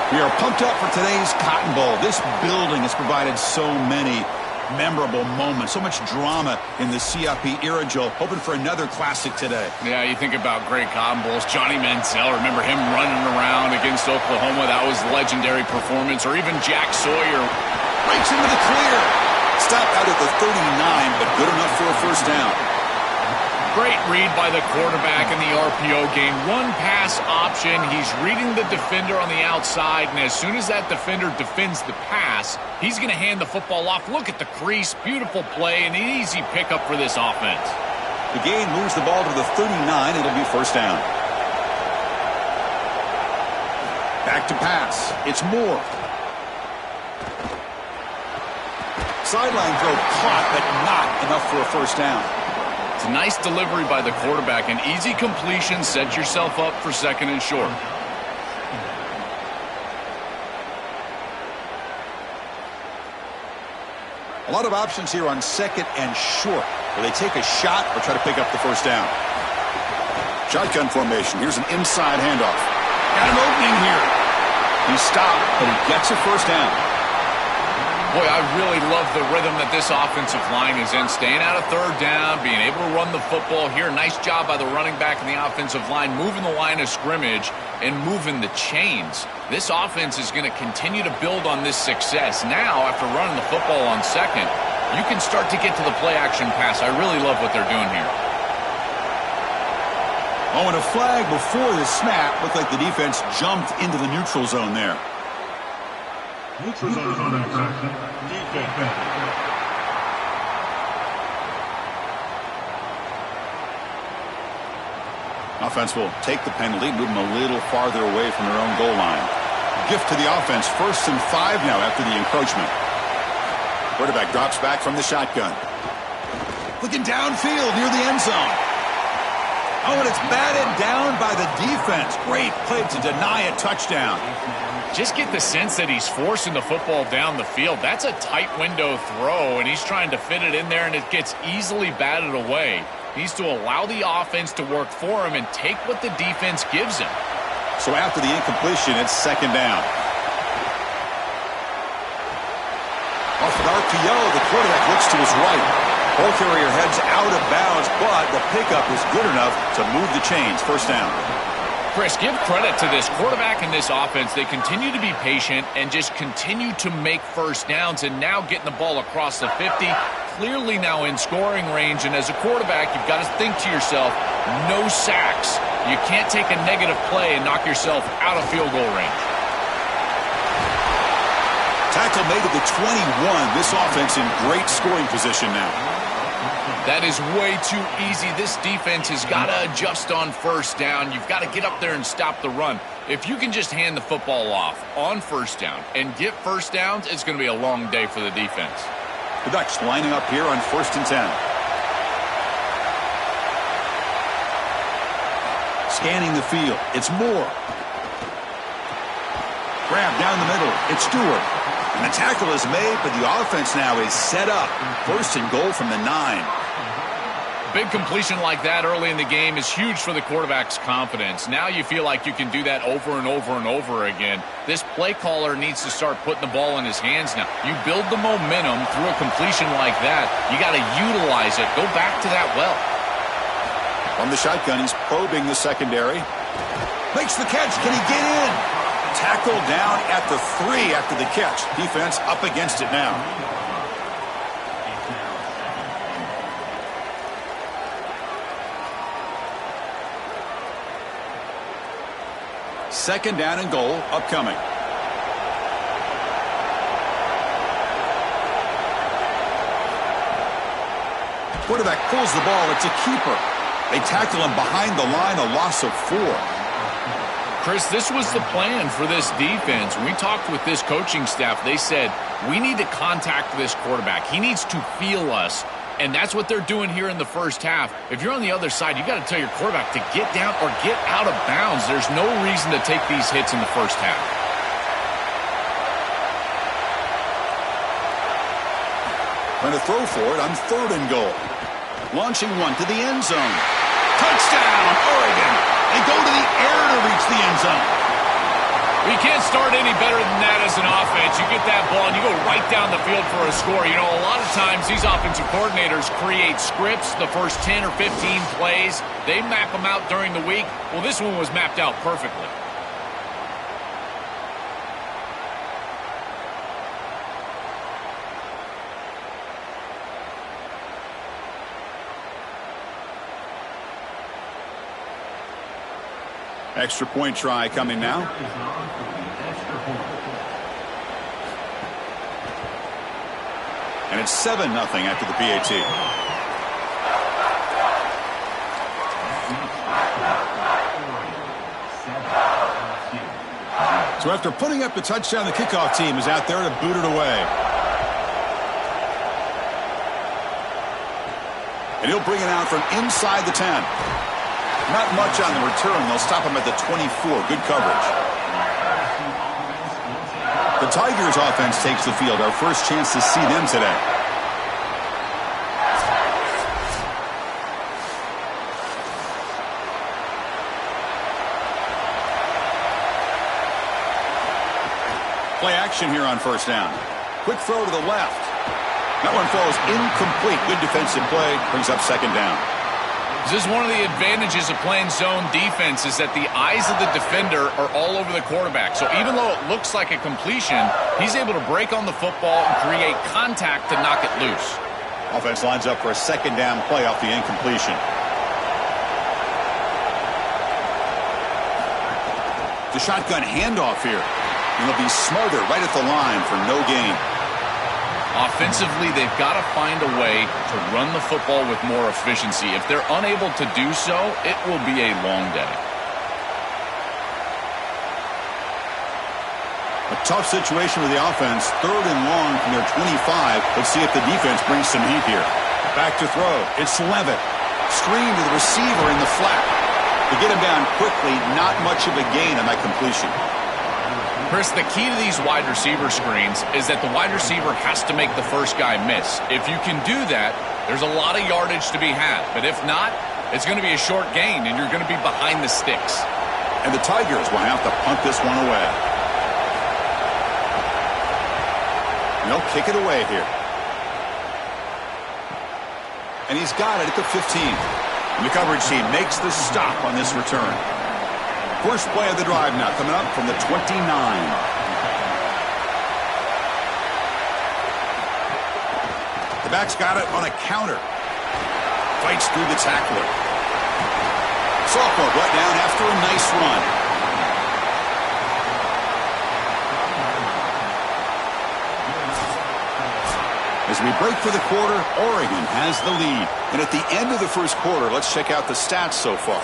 We are pumped up for today's Cotton Bowl. This building has provided so many memorable moments, so much drama in the CFP era, Joe. Hoping for another classic today. Yeah, you think about great Cotton Bowls. Johnny Manziel, remember him running around against Oklahoma? That was a legendary performance. Or even Jack Sawyer. Breaks into the clear. Stopped out at the 39, but good enough for a first down. Great read by the quarterback in the RPO game. One pass option. He's reading the defender on the outside, and as soon as that defender defends the pass, he's going to hand the football off. Look at the crease. Beautiful play and an easy pickup for this offense. The gain moves the ball to the 39. It'll be first down. Back to pass. It's Moore. Sideline throw caught, but not enough for a first down. It's a nice delivery by the quarterback. An easy completion. Set yourself up for second and short. A lot of options here on second and short. Will they take a shot or try to pick up the first down? Shotgun formation. Here's an inside handoff. Got an opening here. He stopped, but he gets a first down. Boy, I really love the rhythm that this offensive line is in. Staying out of third down, being able to run the football here. Nice job by the running back and the offensive line, moving the line of scrimmage and moving the chains. This offense is going to continue to build on this success. Now, after running the football on second, you can start to get to the play-action pass. I really love what they're doing here. Oh, and a flag before the snap. Looked like the defense jumped into the neutral zone there. Neutral zone infraction. Defense. Offense will take the penalty, move them a little farther away from their own goal line. Gift to the offense. 1st and 5 now after the encroachment. Quarterback drops back from the shotgun. Looking downfield near the end zone. Oh, and it's batted down by the defense. Great play to deny a touchdown. Just get the sense that he's forcing the football down the field. That's a tight window throw, and he's trying to fit it in there, and it gets easily batted away. He needs to allow the offense to work for him and take what the defense gives him. So after the incompletion, it's second down. Off an RPO, the quarterback looks to his right. Ball carrier heads out of bounds, but the pickup is good enough to move the chains. First down. Chris, give credit to this quarterback and this offense. They continue to be patient and just continue to make first downs, and now getting the ball across the 50, clearly now in scoring range. And as a quarterback, you've got to think to yourself, no sacks. You can't take a negative play and knock yourself out of field goal range. Tackle made at the 21. This offense in great scoring position now. That is way too easy. This defense has got to adjust on first down. You've got to get up there and stop the run. If you can just hand the football off on first down and get first downs, it's going to be a long day for the defense. The Ducks lining up here on 1st and 10. Scanning the field. It's Moore. Grab down the middle. It's Stewart. And the tackle is made, but the offense now is set up. 1st and goal from the 9. Big completion like that early in the game is huge for the quarterback's confidence. Now you feel like you can do that over and over and over again. This play caller needs to start putting the ball in his hands now. You build the momentum through a completion like that. You got to utilize it. Go back to that well. From the shotgun, he's probing the secondary. Makes the catch. Can he get in? Tackle down at the 3 after the catch. Defense up against it now. Second down and goal upcoming. Quarterback pulls the ball. It's a keeper. They tackle him behind the line, a loss of 4. Chris, this was the plan for this defense. When we talked with this coaching staff, they said, we need to contact this quarterback. He needs to feel us. And that's what they're doing here in the first half. If you're on the other side, you got to tell your quarterback to get down or get out of bounds. There's no reason to take these hits in the first half. Trying to throw for it on 3rd and goal. Launching one to the end zone. Touchdown, Oregon. They go to the air to reach the end zone. You can't start any better than that as an offense. You get that ball and you go right down the field for a score. You know, a lot of times these offensive coordinators create scripts, the first 10 or 15 plays. They map them out during the week. Well, this one was mapped out perfectly. Extra point try coming now. And it's 7-0 after the PAT. So after putting up the touchdown, the kickoff team is out there to boot it away. And he'll bring it out from inside the 10. Not much on the return. They'll stop him at the 24. Good coverage. The Tigers offense takes the field. Our first chance to see them today. Play action here on first down. Quick throw to the left. That one falls incomplete. Good defensive play. Brings up second down. This is one of the advantages of playing zone defense is that the eyes of the defender are all over the quarterback. So even though it looks like a completion, he's able to break on the football and create contact to knock it loose. Offense lines up for a second down play off the incompletion. The shotgun handoff here. And they'll be smarter right at the line for no gain. Offensively, they've got to find a way to run the football with more efficiency. If they're unable to do so, it will be a long day. A tough situation with the offense. 3rd and long from their 25. Let's see if the defense brings some heat here. Back to throw. It's Levitt. Screen to the receiver in the flat. To get him down quickly, not much of a gain on that completion. Chris, the key to these wide receiver screens is that the wide receiver has to make the first guy miss. If you can do that, there's a lot of yardage to be had. But if not, it's going to be a short gain, and you're going to be behind the sticks. And the Tigers will have to punt this one away. And they'll kick it away here. And he's got it at the 15. And the coverage team makes the stop on this return. First play of the drive now coming up from the 29. The back's got it on a counter. Fights through the tackler. Sophomore brought down after a nice run. As we break for the quarter, Oregon has the lead. And at the end of the first quarter, let's check out the stats so far.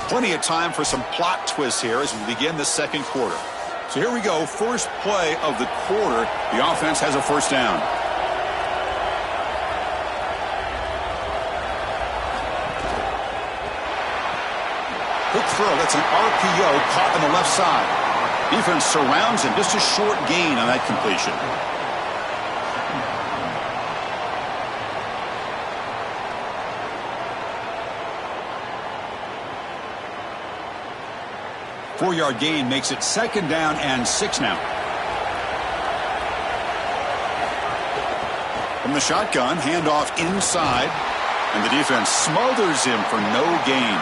Plenty of time for some plot twists here as we begin the second quarter. So here we go. First play of the quarter. The offense has a first down. Quick throw. That's an RPO caught on the left side. Defense surrounds him. Just a short gain on that completion. Four-yard gain makes it second down and 6 now. From the shotgun, handoff inside, and the defense smothers him for no gain.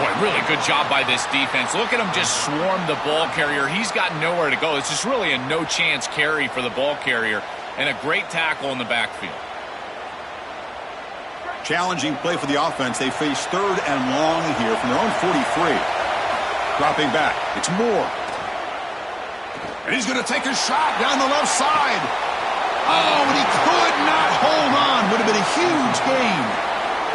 Boy, really good job by this defense. Look at him just swarm the ball carrier. He's got nowhere to go. It's just really a no-chance carry for the ball carrier, and a great tackle in the backfield. Challenging play for the offense. They face 3rd and long here from their own 43. Dropping back. It's Moore. And he's going to take a shot down the left side. Oh, and he could not hold on. Would have been a huge gain.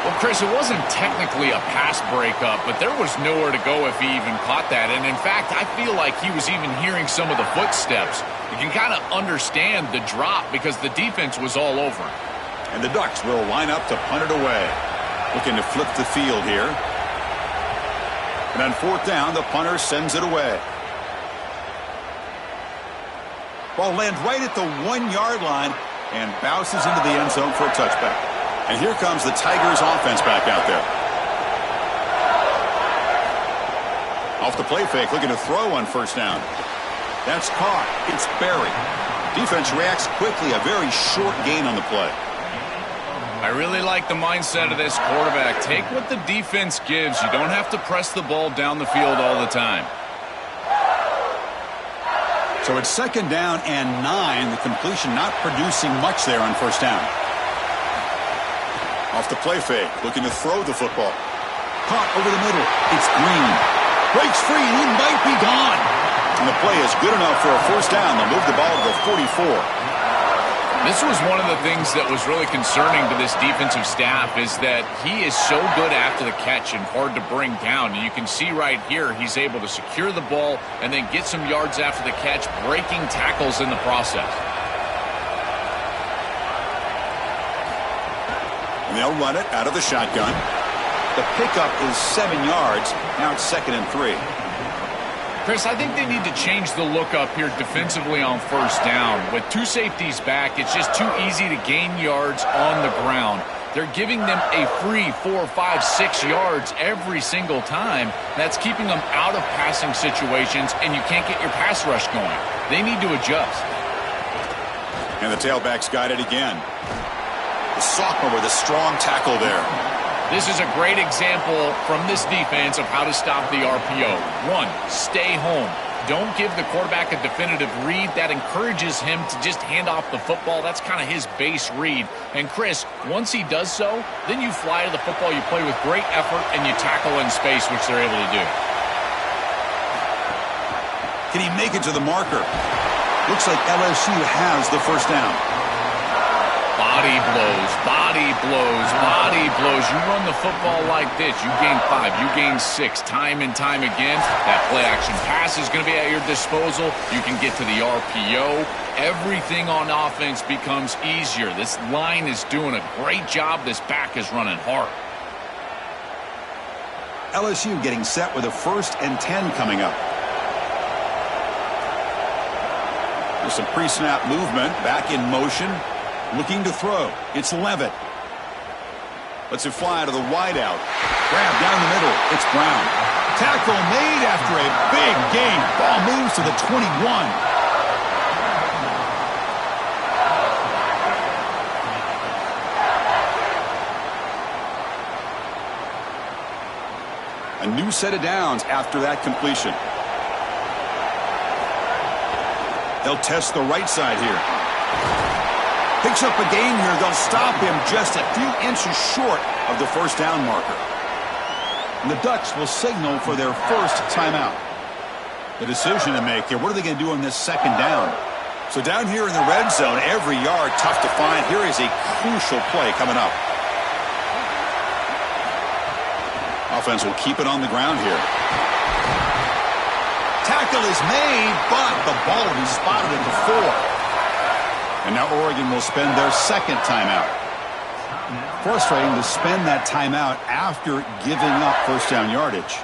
Well, Chris, it wasn't technically a pass breakup, but there was nowhere to go if he even caught that. And, in fact, I feel like he was even hearing some of the footsteps. You can kind of understand the drop because the defense was all over him. And the Ducks will line up to punt it away. Looking to flip the field here. And on 4th down, the punter sends it away. Ball lands right at the 1-yard line and bounces into the end zone for a touchback. And here comes the Tigers offense back out there. Off the play fake, looking to throw on first down. That's caught. It's Barry. Defense reacts quickly. A very short gain on the play. I really like the mindset of this quarterback. Take what the defense gives. You don't have to press the ball down the field all the time. So it's second down and 9. The completion not producing much there on first down. Off the play fake, looking to throw the football. Caught over the middle. It's Green. Breaks free, and he might be gone. And the play is good enough for a first down. They'll move the ball to the 44. This was one of the things that was really concerning to this defensive staff is that he is so good after the catch and hard to bring down. And you can see right here he's able to secure the ball and then get some yards after the catch, breaking tackles in the process. And they'll run it out of the shotgun. The pickup is 7 yards. Now it's 2nd and 3. Chris, I think they need to change the look up here defensively on first down. With 2 safeties back, it's just too easy to gain yards on the ground. They're giving them a free 4, 5, 6 yards every single time. That's keeping them out of passing situations, and you can't get your pass rush going. They need to adjust. And the tailback's got it again. The sophomore with a strong tackle there. This is a great example from this defense of how to stop the RPO. 1, stay home. Don't give the quarterback a definitive read. That encourages him to just hand off the football. That's kind of his base read. And Chris, once he does so, then you fly to the football, you play with great effort, and you tackle in space, which they're able to do. Can he make it to the marker? Looks like LSU has the first down. Body blows, body blows, body blows. You run the football like this, you gain 5, you gain 6, time and time again. That play-action pass is going to be at your disposal. You can get to the RPO. Everything on offense becomes easier. This line is doing a great job. This back is running hard. LSU getting set with a 1st and 10 coming up. There's some pre-snap movement, back in motion. Looking to throw. It's Levitt. Lets it fly to the wideout. Grab down the middle. It's Brown. Tackle made after a big gain. Ball moves to the 21. A new set of downs after that completion. They'll test the right side here. Picks up a gain here. They'll stop him just a few inches short of the first down marker. And the Ducks will signal for their first timeout. The decision to make here, what are they going to do on this second down? So down here in the red zone, every yard tough to find. Here is a crucial play coming up. Offense will keep it on the ground here. Tackle is made, but the ball will be spotted at the 4. And now Oregon will spend their second timeout. Frustrating to spend that timeout after giving up first down yardage.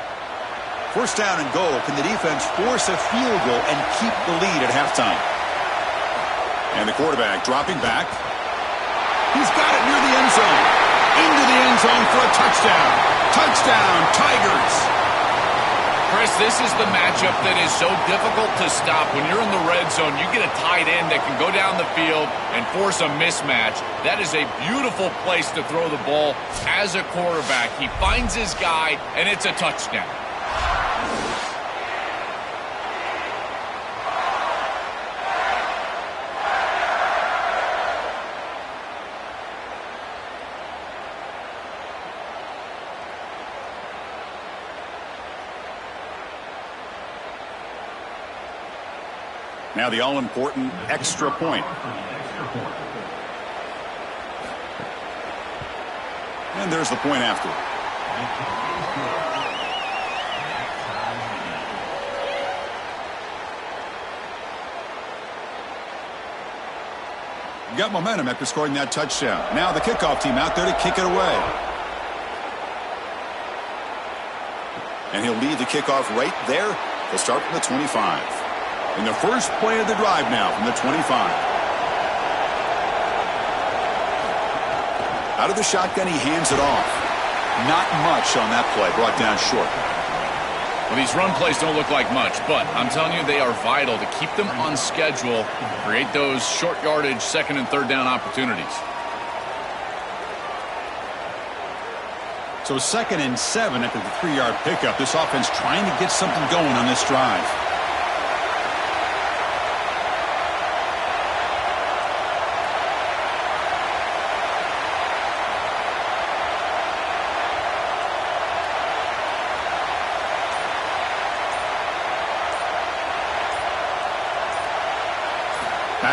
First down and goal. Can the defense force a field goal and keep the lead at halftime? And the quarterback dropping back. He's got it near the end zone. Into the end zone for a touchdown. Touchdown, Tigers. Chris, this is the matchup that is so difficult to stop. When you're in the red zone, you get a tight end that can go down the field and force a mismatch. That is a beautiful place to throw the ball as a quarterback. He finds his guy, and it's a touchdown. Now the all-important extra point. And there's the point after. Got momentum after scoring that touchdown. Now the kickoff team out there to kick it away. And he'll lead the kickoff right there. They'll start from the 25. In the first play of the drive now from the 25. Out of the shotgun, he hands it off. Not much on that play, brought down short. Well, these run plays don't look like much, but I'm telling you they are vital to keep them on schedule, create those short yardage second and third down opportunities. So 2nd and 7 after the 3-yard pickup. This offense trying to get something going on this drive.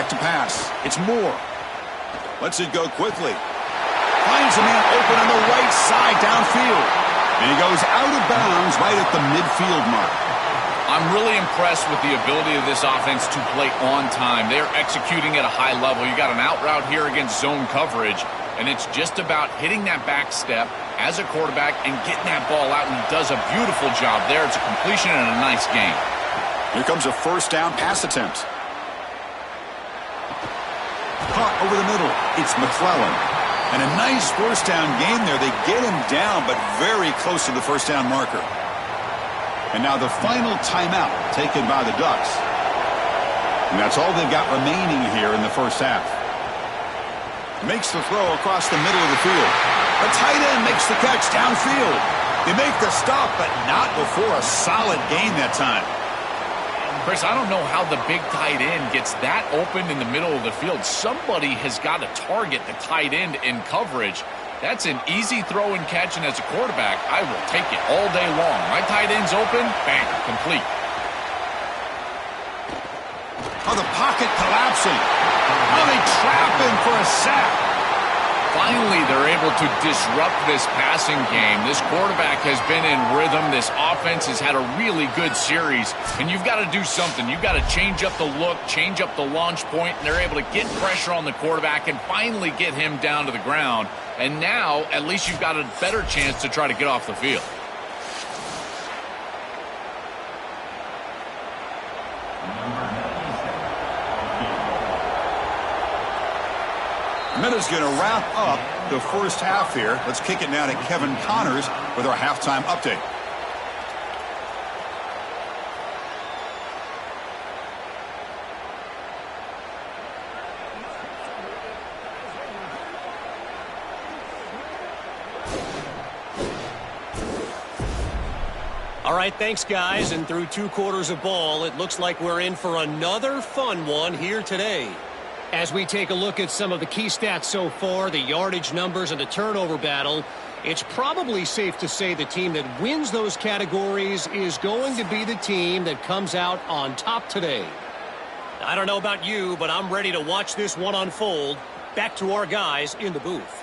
back to pass. It's Moore. Lets it go quickly. Finds a man open on the right side downfield. And he goes out of bounds right at the midfield mark. I'm really impressed with the ability of this offense to play on time. They're executing at a high level. You got an out route here against zone coverage, and it's just about hitting that back step as a quarterback and getting that ball out, and he does a beautiful job there. It's a completion and a nice game. Here comes a first down pass attempt. Caught over the middle. It's McClellan. And a nice first down game there. They get him down, but very close to the first down marker. And now the final timeout taken by the Ducks. And that's all they've got remaining here in the first half. Makes the throw across the middle of the field. The tight end makes the catch downfield. They make the stop, but not before a solid gain that time. Chris, I don't know how the big tight end gets that open in the middle of the field. Somebody has got to target the tight end in coverage. That's an easy throw and catch, and as a quarterback, I will take it all day long. My tight end's open, bang, complete. Oh, the pocket collapsing. Oh, they trap him for a sack. Finally, they're able to disrupt this passing game. This quarterback has been in rhythm. This offense has had a really good series, and you've got to do something. You've got to change up the look, change up the launch point, and they're able to get pressure on the quarterback and finally get him down to the ground. And now, at least you've got a better chance to try to get off the field. Minutes going to wrap up the first half here. Let's kick it now to Kevin Connors with our halftime update. All right, thanks, guys. And through 2 quarters of ball, it looks like we're in for another fun one here today. As we take a look at some of the key stats so far, the yardage numbers and the turnover battle, it's probably safe to say the team that wins those categories is going to be the team that comes out on top today. I don't know about you, but I'm ready to watch this one unfold. Back to our guys in the booth.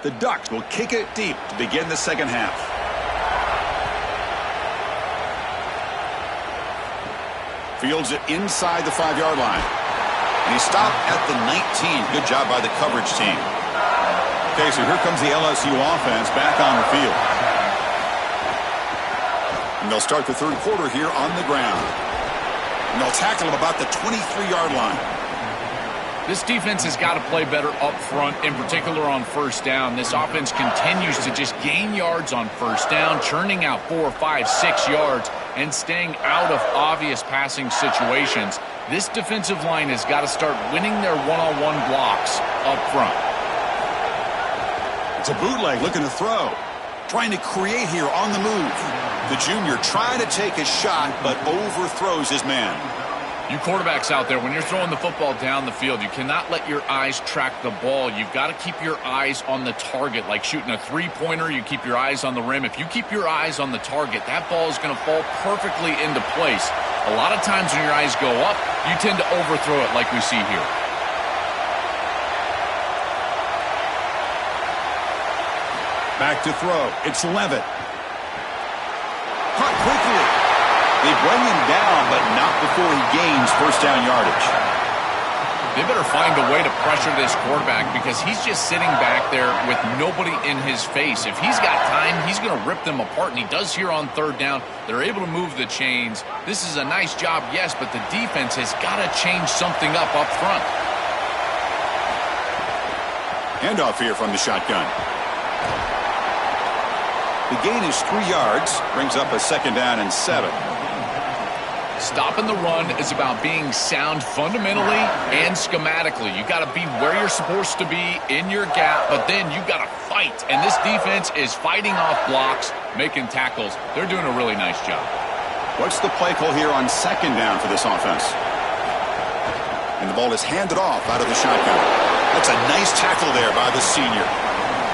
The Ducks will kick it deep to begin the second half. Fields it inside the 5-yard line. And he stopped at the 19. Good job by the coverage team. Okay, so here comes the LSU offense back on the field. And they'll start the third quarter here on the ground. And they'll tackle him about the 23-yard line. This defense has got to play better up front, in particular on first down. This offense continues to just gain yards on first down, churning out 4, 5, 6 yards, and staying out of obvious passing situations. This defensive line has got to start winning their one-on-one blocks up front. It's a bootleg looking to throw. Trying to create here on the move. The junior trying to take a shot, but overthrows his man. You quarterbacks out there, when you're throwing the football down the field, you cannot let your eyes track the ball. You've got to keep your eyes on the target. Like shooting a three-pointer, you keep your eyes on the rim. If you keep your eyes on the target, that ball is going to fall perfectly into place. A lot of times when your eyes go up, you tend to overthrow it like we see here. Back to throw. It's Levitt. Caught quickly. They bring him down, but not before he gains first down yardage. They better find a way to pressure this quarterback because he's just sitting back there with nobody in his face. If he's got time, he's going to rip them apart, and he does here on third down. They're able to move the chains. This is a nice job, yes, but the defense has got to change something up front. Handoff here from the shotgun. The gain is 3 yards, brings up a second down and 7. Stopping the run is about being sound fundamentally and schematically. You got to be where you're supposed to be in your gap, but then you got to fight. And this defense is fighting off blocks, making tackles. They're doing a really nice job. What's the play call here on second down for this offense? And the ball is handed off out of the shotgun. That's a nice tackle there by the senior.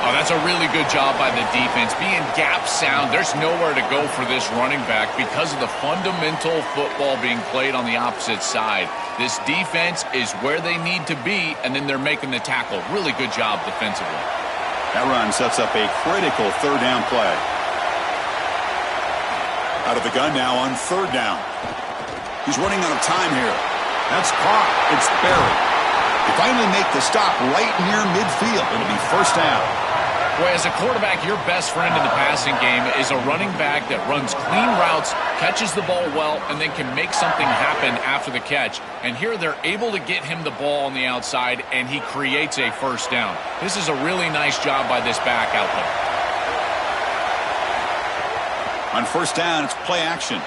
Oh, that's a really good job by the defense. Being gap sound, there's nowhere to go for this running back because of the fundamental football being played on the opposite side. This defense is where they need to be, and then they're making the tackle. Really good job defensively. That run sets up a critical third down play. Out of the gun now on third down. He's running out of time here. That's caught. It's buried. They finally make the stop right near midfield. It'll be first down. Boy, as a quarterback, your best friend in the passing game is a running back that runs clean routes, catches the ball well, and then can make something happen after the catch. And here they're able to get him the ball on the outside, and he creates a first down. This is a really nice job by this back out there. On first down, it's play action.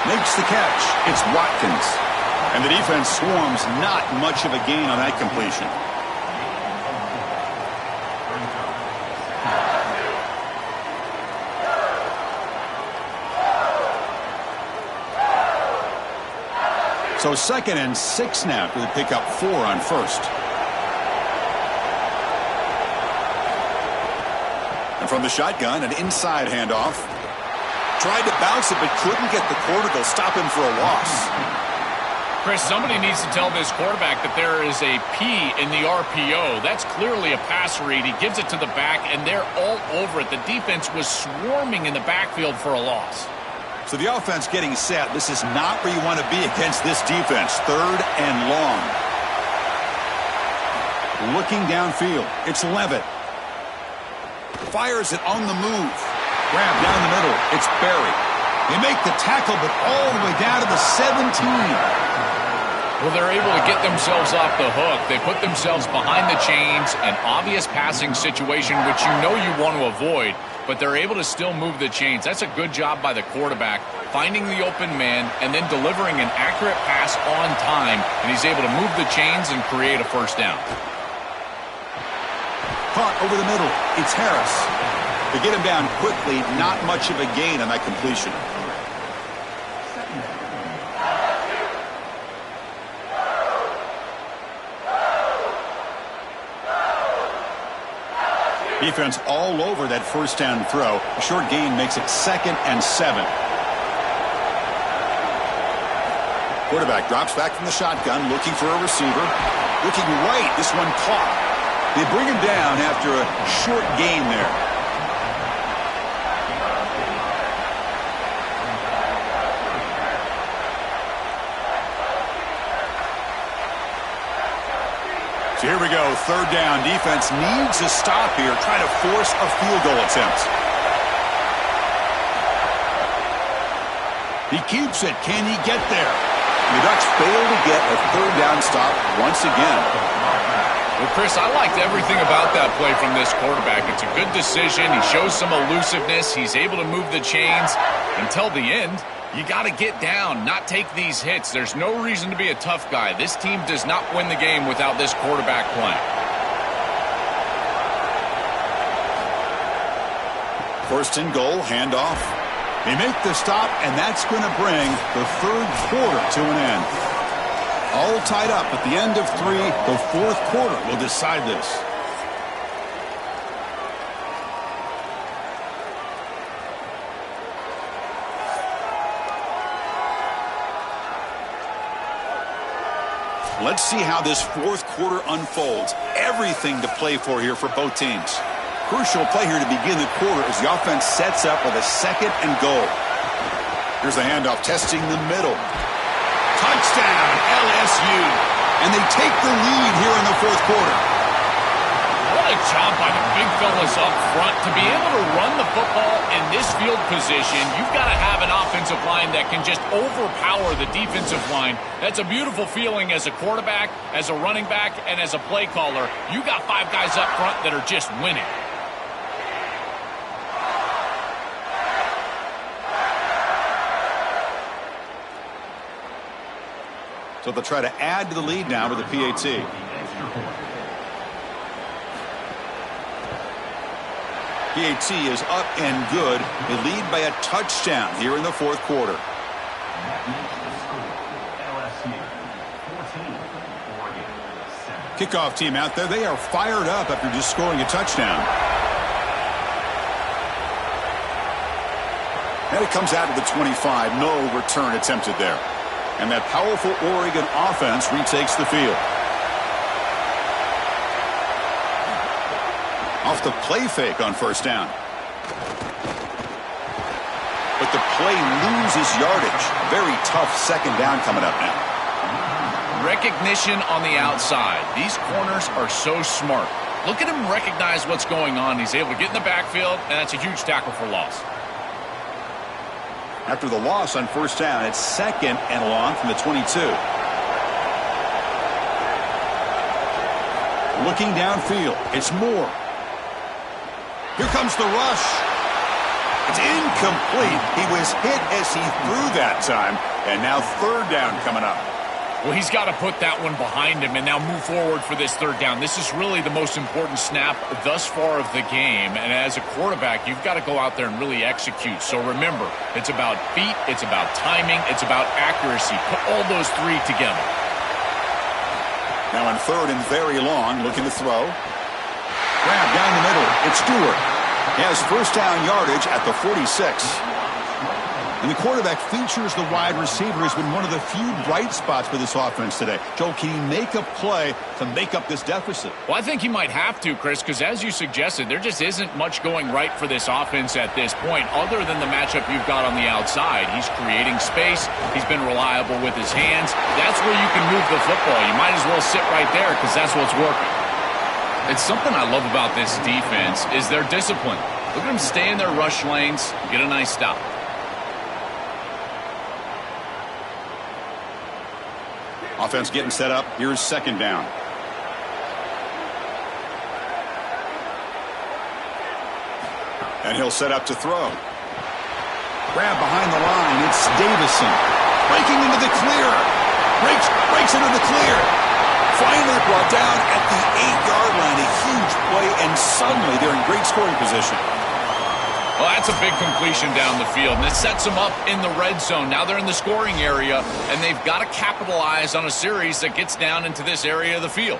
Makes the catch. It's Watkins. And the defense swarms, not much of a gain on that completion. So 2nd and 6 now to pick up 4 on first. And from the shotgun, an inside handoff. Tried to bounce it, but couldn't get the quarter to stop him for a loss. Chris, somebody needs to tell this quarterback that there is a P in the RPO. That's clearly a pass read. He gives it to the back, and they're all over it. The defense was swarming in the backfield for a loss. So the offense getting set. This is not where you want to be against this defense. 3rd and long. Looking downfield. It's Levitt. Fires it on the move. Grab down the middle. It's Berry. They make the tackle, but all the way down to the 17. Well, they're able to get themselves off the hook. They put themselves behind the chains, an obvious passing situation, which you know you want to avoid, but they're able to still move the chains. That's a good job by the quarterback, finding the open man and then delivering an accurate pass on time, and he's able to move the chains and create a first down. Caught over the middle. It's Harris. They get him down quickly. Not much of a gain on that completion. Defense all over that first down throw. A short gain makes it 2nd and 7. Quarterback drops back from the shotgun, looking for a receiver. Looking right. This one caught. They bring him down after a short gain there. So here we go, 3rd down. Defense needs a stop here, trying to force a field goal attempt. He keeps it. Can he get there? The Ducks fail to get a 3rd down stop once again. Well, Chris, I liked everything about that play from this quarterback. It's a good decision. He shows some elusiveness. He's able to move the chains until the end. You got to get down, not take these hits. There's no reason to be a tough guy. This team does not win the game without this quarterback playing. 1st and goal, handoff. They make the stop, and that's going to bring the 3rd quarter to an end. All tied up at the end of 3. The 4th quarter will decide this. Let's see how this 4th quarter unfolds. Everything to play for here for both teams. Crucial play here to begin the quarter as the offense sets up with a 2nd and goal. Here's the handoff, testing the middle. Touchdown, LSU. And they take the lead here in the 4th quarter. What a job by the big fellas up front. To be able to run the football in this field position, you've got to have an offensive line that can just overpower the defensive line. That's a beautiful feeling as a quarterback, as a running back, and as a play caller. You got 5 guys up front that are just winning. So they'll try to add to the lead now with the PAT. PAT is up and good. They lead by a touchdown here in the 4th quarter. Kickoff team out there, they are fired up after just scoring a touchdown. And it comes out of the 25. No return attempted there. And that powerful Oregon offense retakes the field. Off the play fake on first down. But the play loses yardage. Very tough second down coming up now. Recognition on the outside. These corners are so smart. Look at him recognize what's going on. He's able to get in the backfield, and that's a huge tackle for loss. After the loss on first down, it's second and long from the 22. Looking downfield, it's Moore. Here comes the rush. It's incomplete. He was hit as he threw that time, and now third down coming up. Well, he's got to put that one behind him and now move forward for this third down. This is really the most important snap thus far of the game. And as a quarterback, you've got to go out there and really execute. So remember, it's about feet, it's about timing, it's about accuracy. Put all those three together. Now on third and very long, looking to throw. Grab down the middle. It's Stewart. He has first down yardage at the 46. And the quarterback features the wide receiver has been one of the few bright spots for this offense today. Joe, can he make a play to make up this deficit? Well, I think he might have to, Chris, because as you suggested, there just isn't much going right for this offense at this point, other than the matchup you've got on the outside. He's creating space. He's been reliable with his hands. That's where you can move the football. You might as well sit right there because that's what's working. It's something I love about this defense is their discipline. Look at them stay in their rush lanes, get a nice stop. Offense getting set up. Here's second down. And he'll set up to throw. Grab behind the line. It's Davison. Breaking into the clear. Breaks into the clear. Finally brought down at the 8-yard line. A huge play, and suddenly they're in great scoring position. Well, that's a big completion down the field, and it sets them up in the red zone. Now they're in the scoring area, and they've got to capitalize on a series that gets down into this area of the field.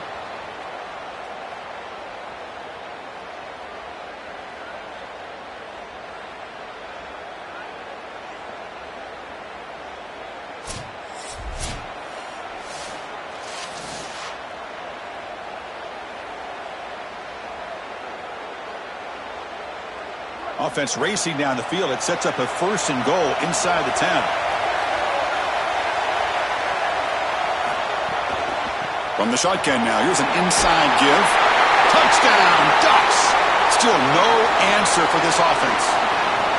Offense racing down the field. It sets up a first and goal inside the 10. From the shotgun now, here's an inside give. Touchdown, Ducks! Still no answer for this offense.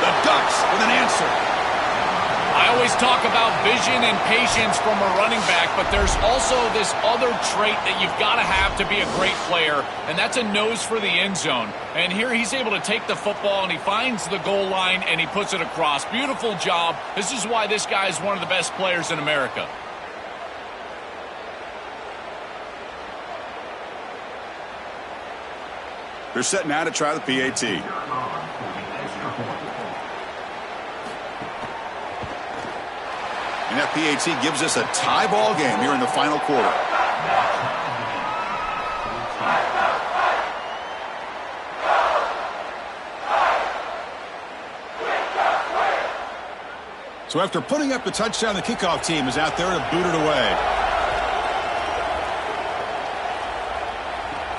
The Ducks with an answer. I always talk about vision and patience from a running back, but there's also this other trait that you've got to have to be a great player, and that's a nose for the end zone. And here he's able to take the football, and he finds the goal line, and he puts it across. Beautiful job. This is why this guy is one of the best players in America. They're setting out to try the PAT. And that PAT gives us a tie ball game here in the final quarter. So after putting up the touchdown, the kickoff team is out there to boot it away.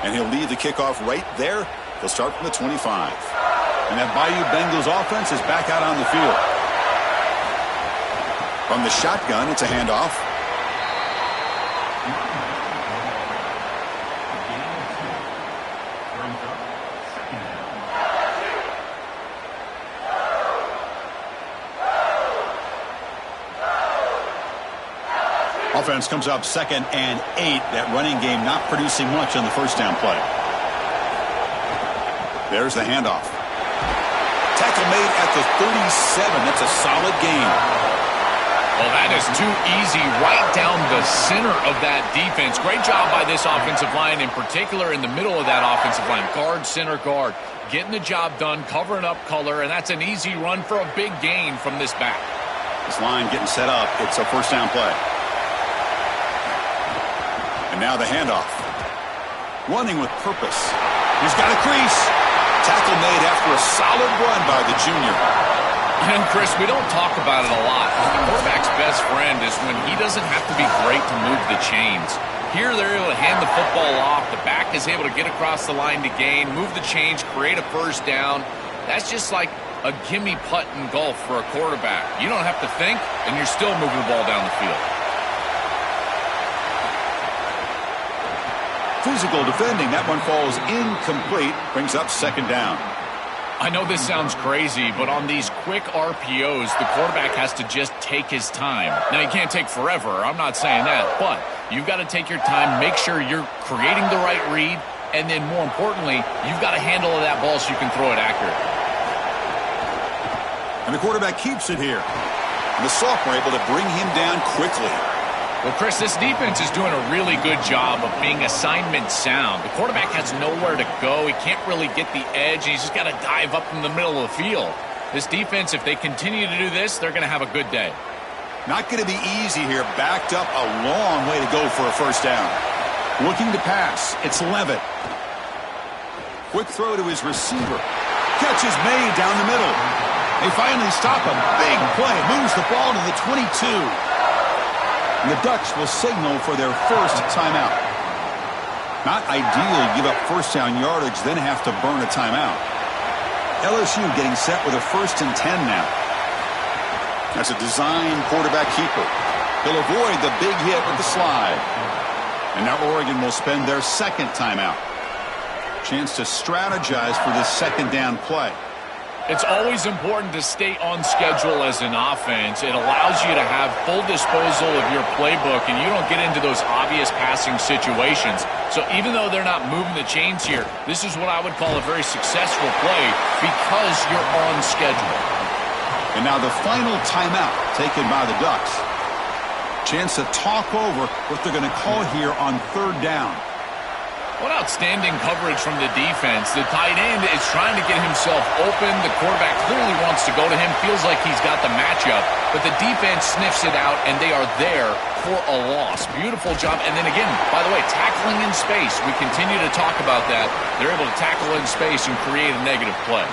And he'll lead the kickoff right there. He'll start from the 25. And that Bayou Bengals offense is back out on the field. From the shotgun, it's a handoff. Offense comes up 2nd and 8. That running game not producing much on the first down play. There's the handoff. Tackle made at the 37. That's a solid gain. Well, that is too easy right down the center of that defense. Great job by this offensive line, in particular in the middle of that offensive line. Guard, center, guard. Getting the job done, covering up color, and that's an easy run for a big gain from this back. This line getting set up. It's a first down play. And now the handoff. running with purpose. He's got a crease. Tackle made after a solid run by the junior. You know, Chris, we don't talk about it a lot. The quarterback's best friend is when he doesn't have to be great to move the chains. Here, they're able to hand the football off. The back is able to get across the line to gain, move the chains, create a first down. That's just like a gimme putt in golf for a quarterback. You don't have to think, and you're still moving the ball down the field. Physical defending. That one falls incomplete. Brings up second down. I know this sounds crazy, but on these quick RPOs, the quarterback has to just take his time. Now, he can't take forever. I'm not saying that, but you've got to take your time, make sure you're creating the right read, and then more importantly, you've got a handle of that ball so you can throw it accurately. And the quarterback keeps it here. And the sophomore able to bring him down quickly. Well, Chris, this defense is doing a really good job of being assignment sound. The quarterback has nowhere to go. He can't really get the edge. He's just got to dive up in the middle of the field. This defense, if they continue to do this, they're going to have a good day. Not going to be easy here. Backed up a long way to go for a first down. Looking to pass. It's Levitt. Quick throw to his receiver. Catch is made down the middle. They finally stop him. Big play. Moves the ball to the 22. And the Ducks will signal for their first timeout. Not ideal to give up first down yardage, then have to burn a timeout. LSU getting set with a 1st and 10 now. That's a design quarterback keeper. He'll avoid the big hit with the slide. And now Oregon will spend their second timeout. Chance to strategize for this second down play. It's always important to stay on schedule as an offense. It allows you to have full disposal of your playbook, and you don't get into those obvious passing situations. So even though they're not moving the chains here, this is what I would call a very successful play because you're on schedule. And now the final timeout taken by the Ducks. Chance to talk over what they're going to call here on third down. What outstanding coverage from the defense. The tight end is trying to get himself open. The quarterback clearly wants to go to him, feels like he's got the matchup, but the defense sniffs it out, and they are there for a loss. Beautiful job. And then again, by the way, tackling in space. We continue to talk about that. They're able to tackle in space and create a negative play.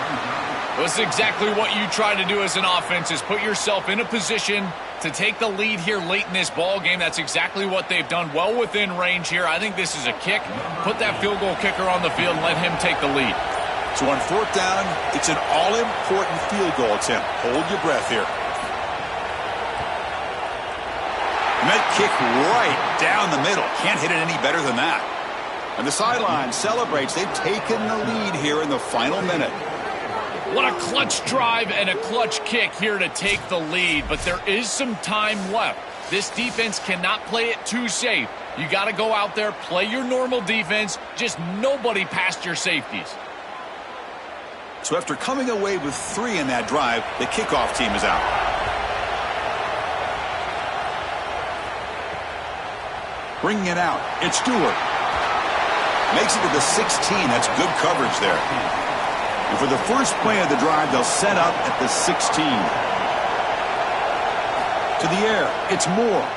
That's exactly what you try to do as an offense, is put yourself in a position to take the lead here late in this ball game. That's exactly what they've done. Well within range here. I think this is a kick. Put that field goal kicker on the field and let him take the lead. So on fourth down, it's an all-important field goal attempt. Hold your breath here. And that kick right down the middle. Can't hit it any better than that. And the sideline celebrates. They've taken the lead here in the final minute. What a clutch drive and a clutch kick here to take the lead, but there is some time left. This defense cannot play it too safe. You got to go out there, play your normal defense, just nobody past your safeties. So after coming away with 3 in that drive, the kickoff team is out. Bringing it out, it's Stewart. Makes it to the 16. That's good coverage there. And for the first play of the drive, they'll set up at the 16. To the air, it's Moore.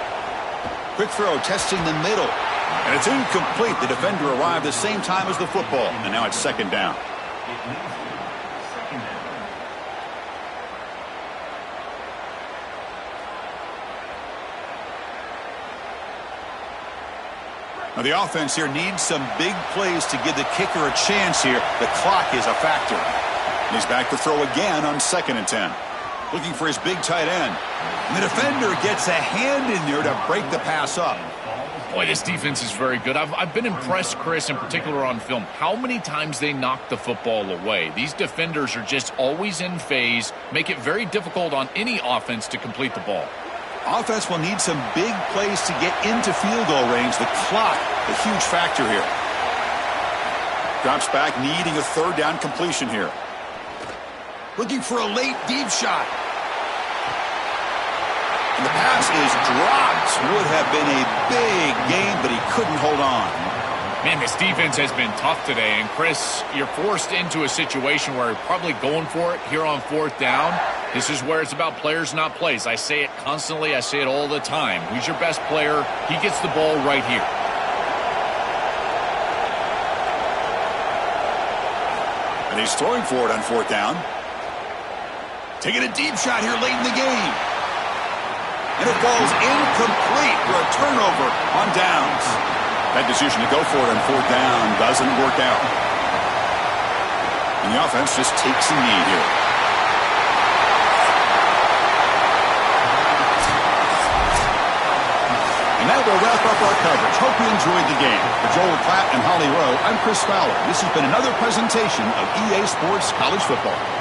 Quick throw, testing the middle. And it's incomplete. The defender arrived the same time as the football. And now it's second down. Now the offense here needs some big plays to give the kicker a chance here. The clock is a factor. And he's back to throw again on 2nd and 10. Looking for his big tight end. And the defender gets a hand in there to break the pass up. Boy, this defense is very good. I've been impressed, Chris, in particular on film, how many times they knock the football away. These defenders are just always in phase, make it very difficult on any offense to complete the ball. Offense will need some big plays to get into field goal range. The clock, a huge factor here. Drops back, needing a third down completion here. Looking for a late deep shot. And the pass is dropped. Would have been a big game, but he couldn't hold on. Man, this defense has been tough today. And, Chris, you're forced into a situation where you're probably going for it here on 4th down. This is where it's about players, not plays. I say it constantly. I say it all the time. Who's your best player? He gets the ball right here. And he's throwing for it on 4th down. Taking a deep shot here late in the game. And it falls incomplete for a turnover on downs. That decision to go for it on 4th down doesn't work out. And the offense just takes a knee here. And that will wrap up our coverage. Hope you enjoyed the game. For Joel Klatt and Holly Rowe, I'm Chris Fowler. This has been another presentation of EA Sports College Football.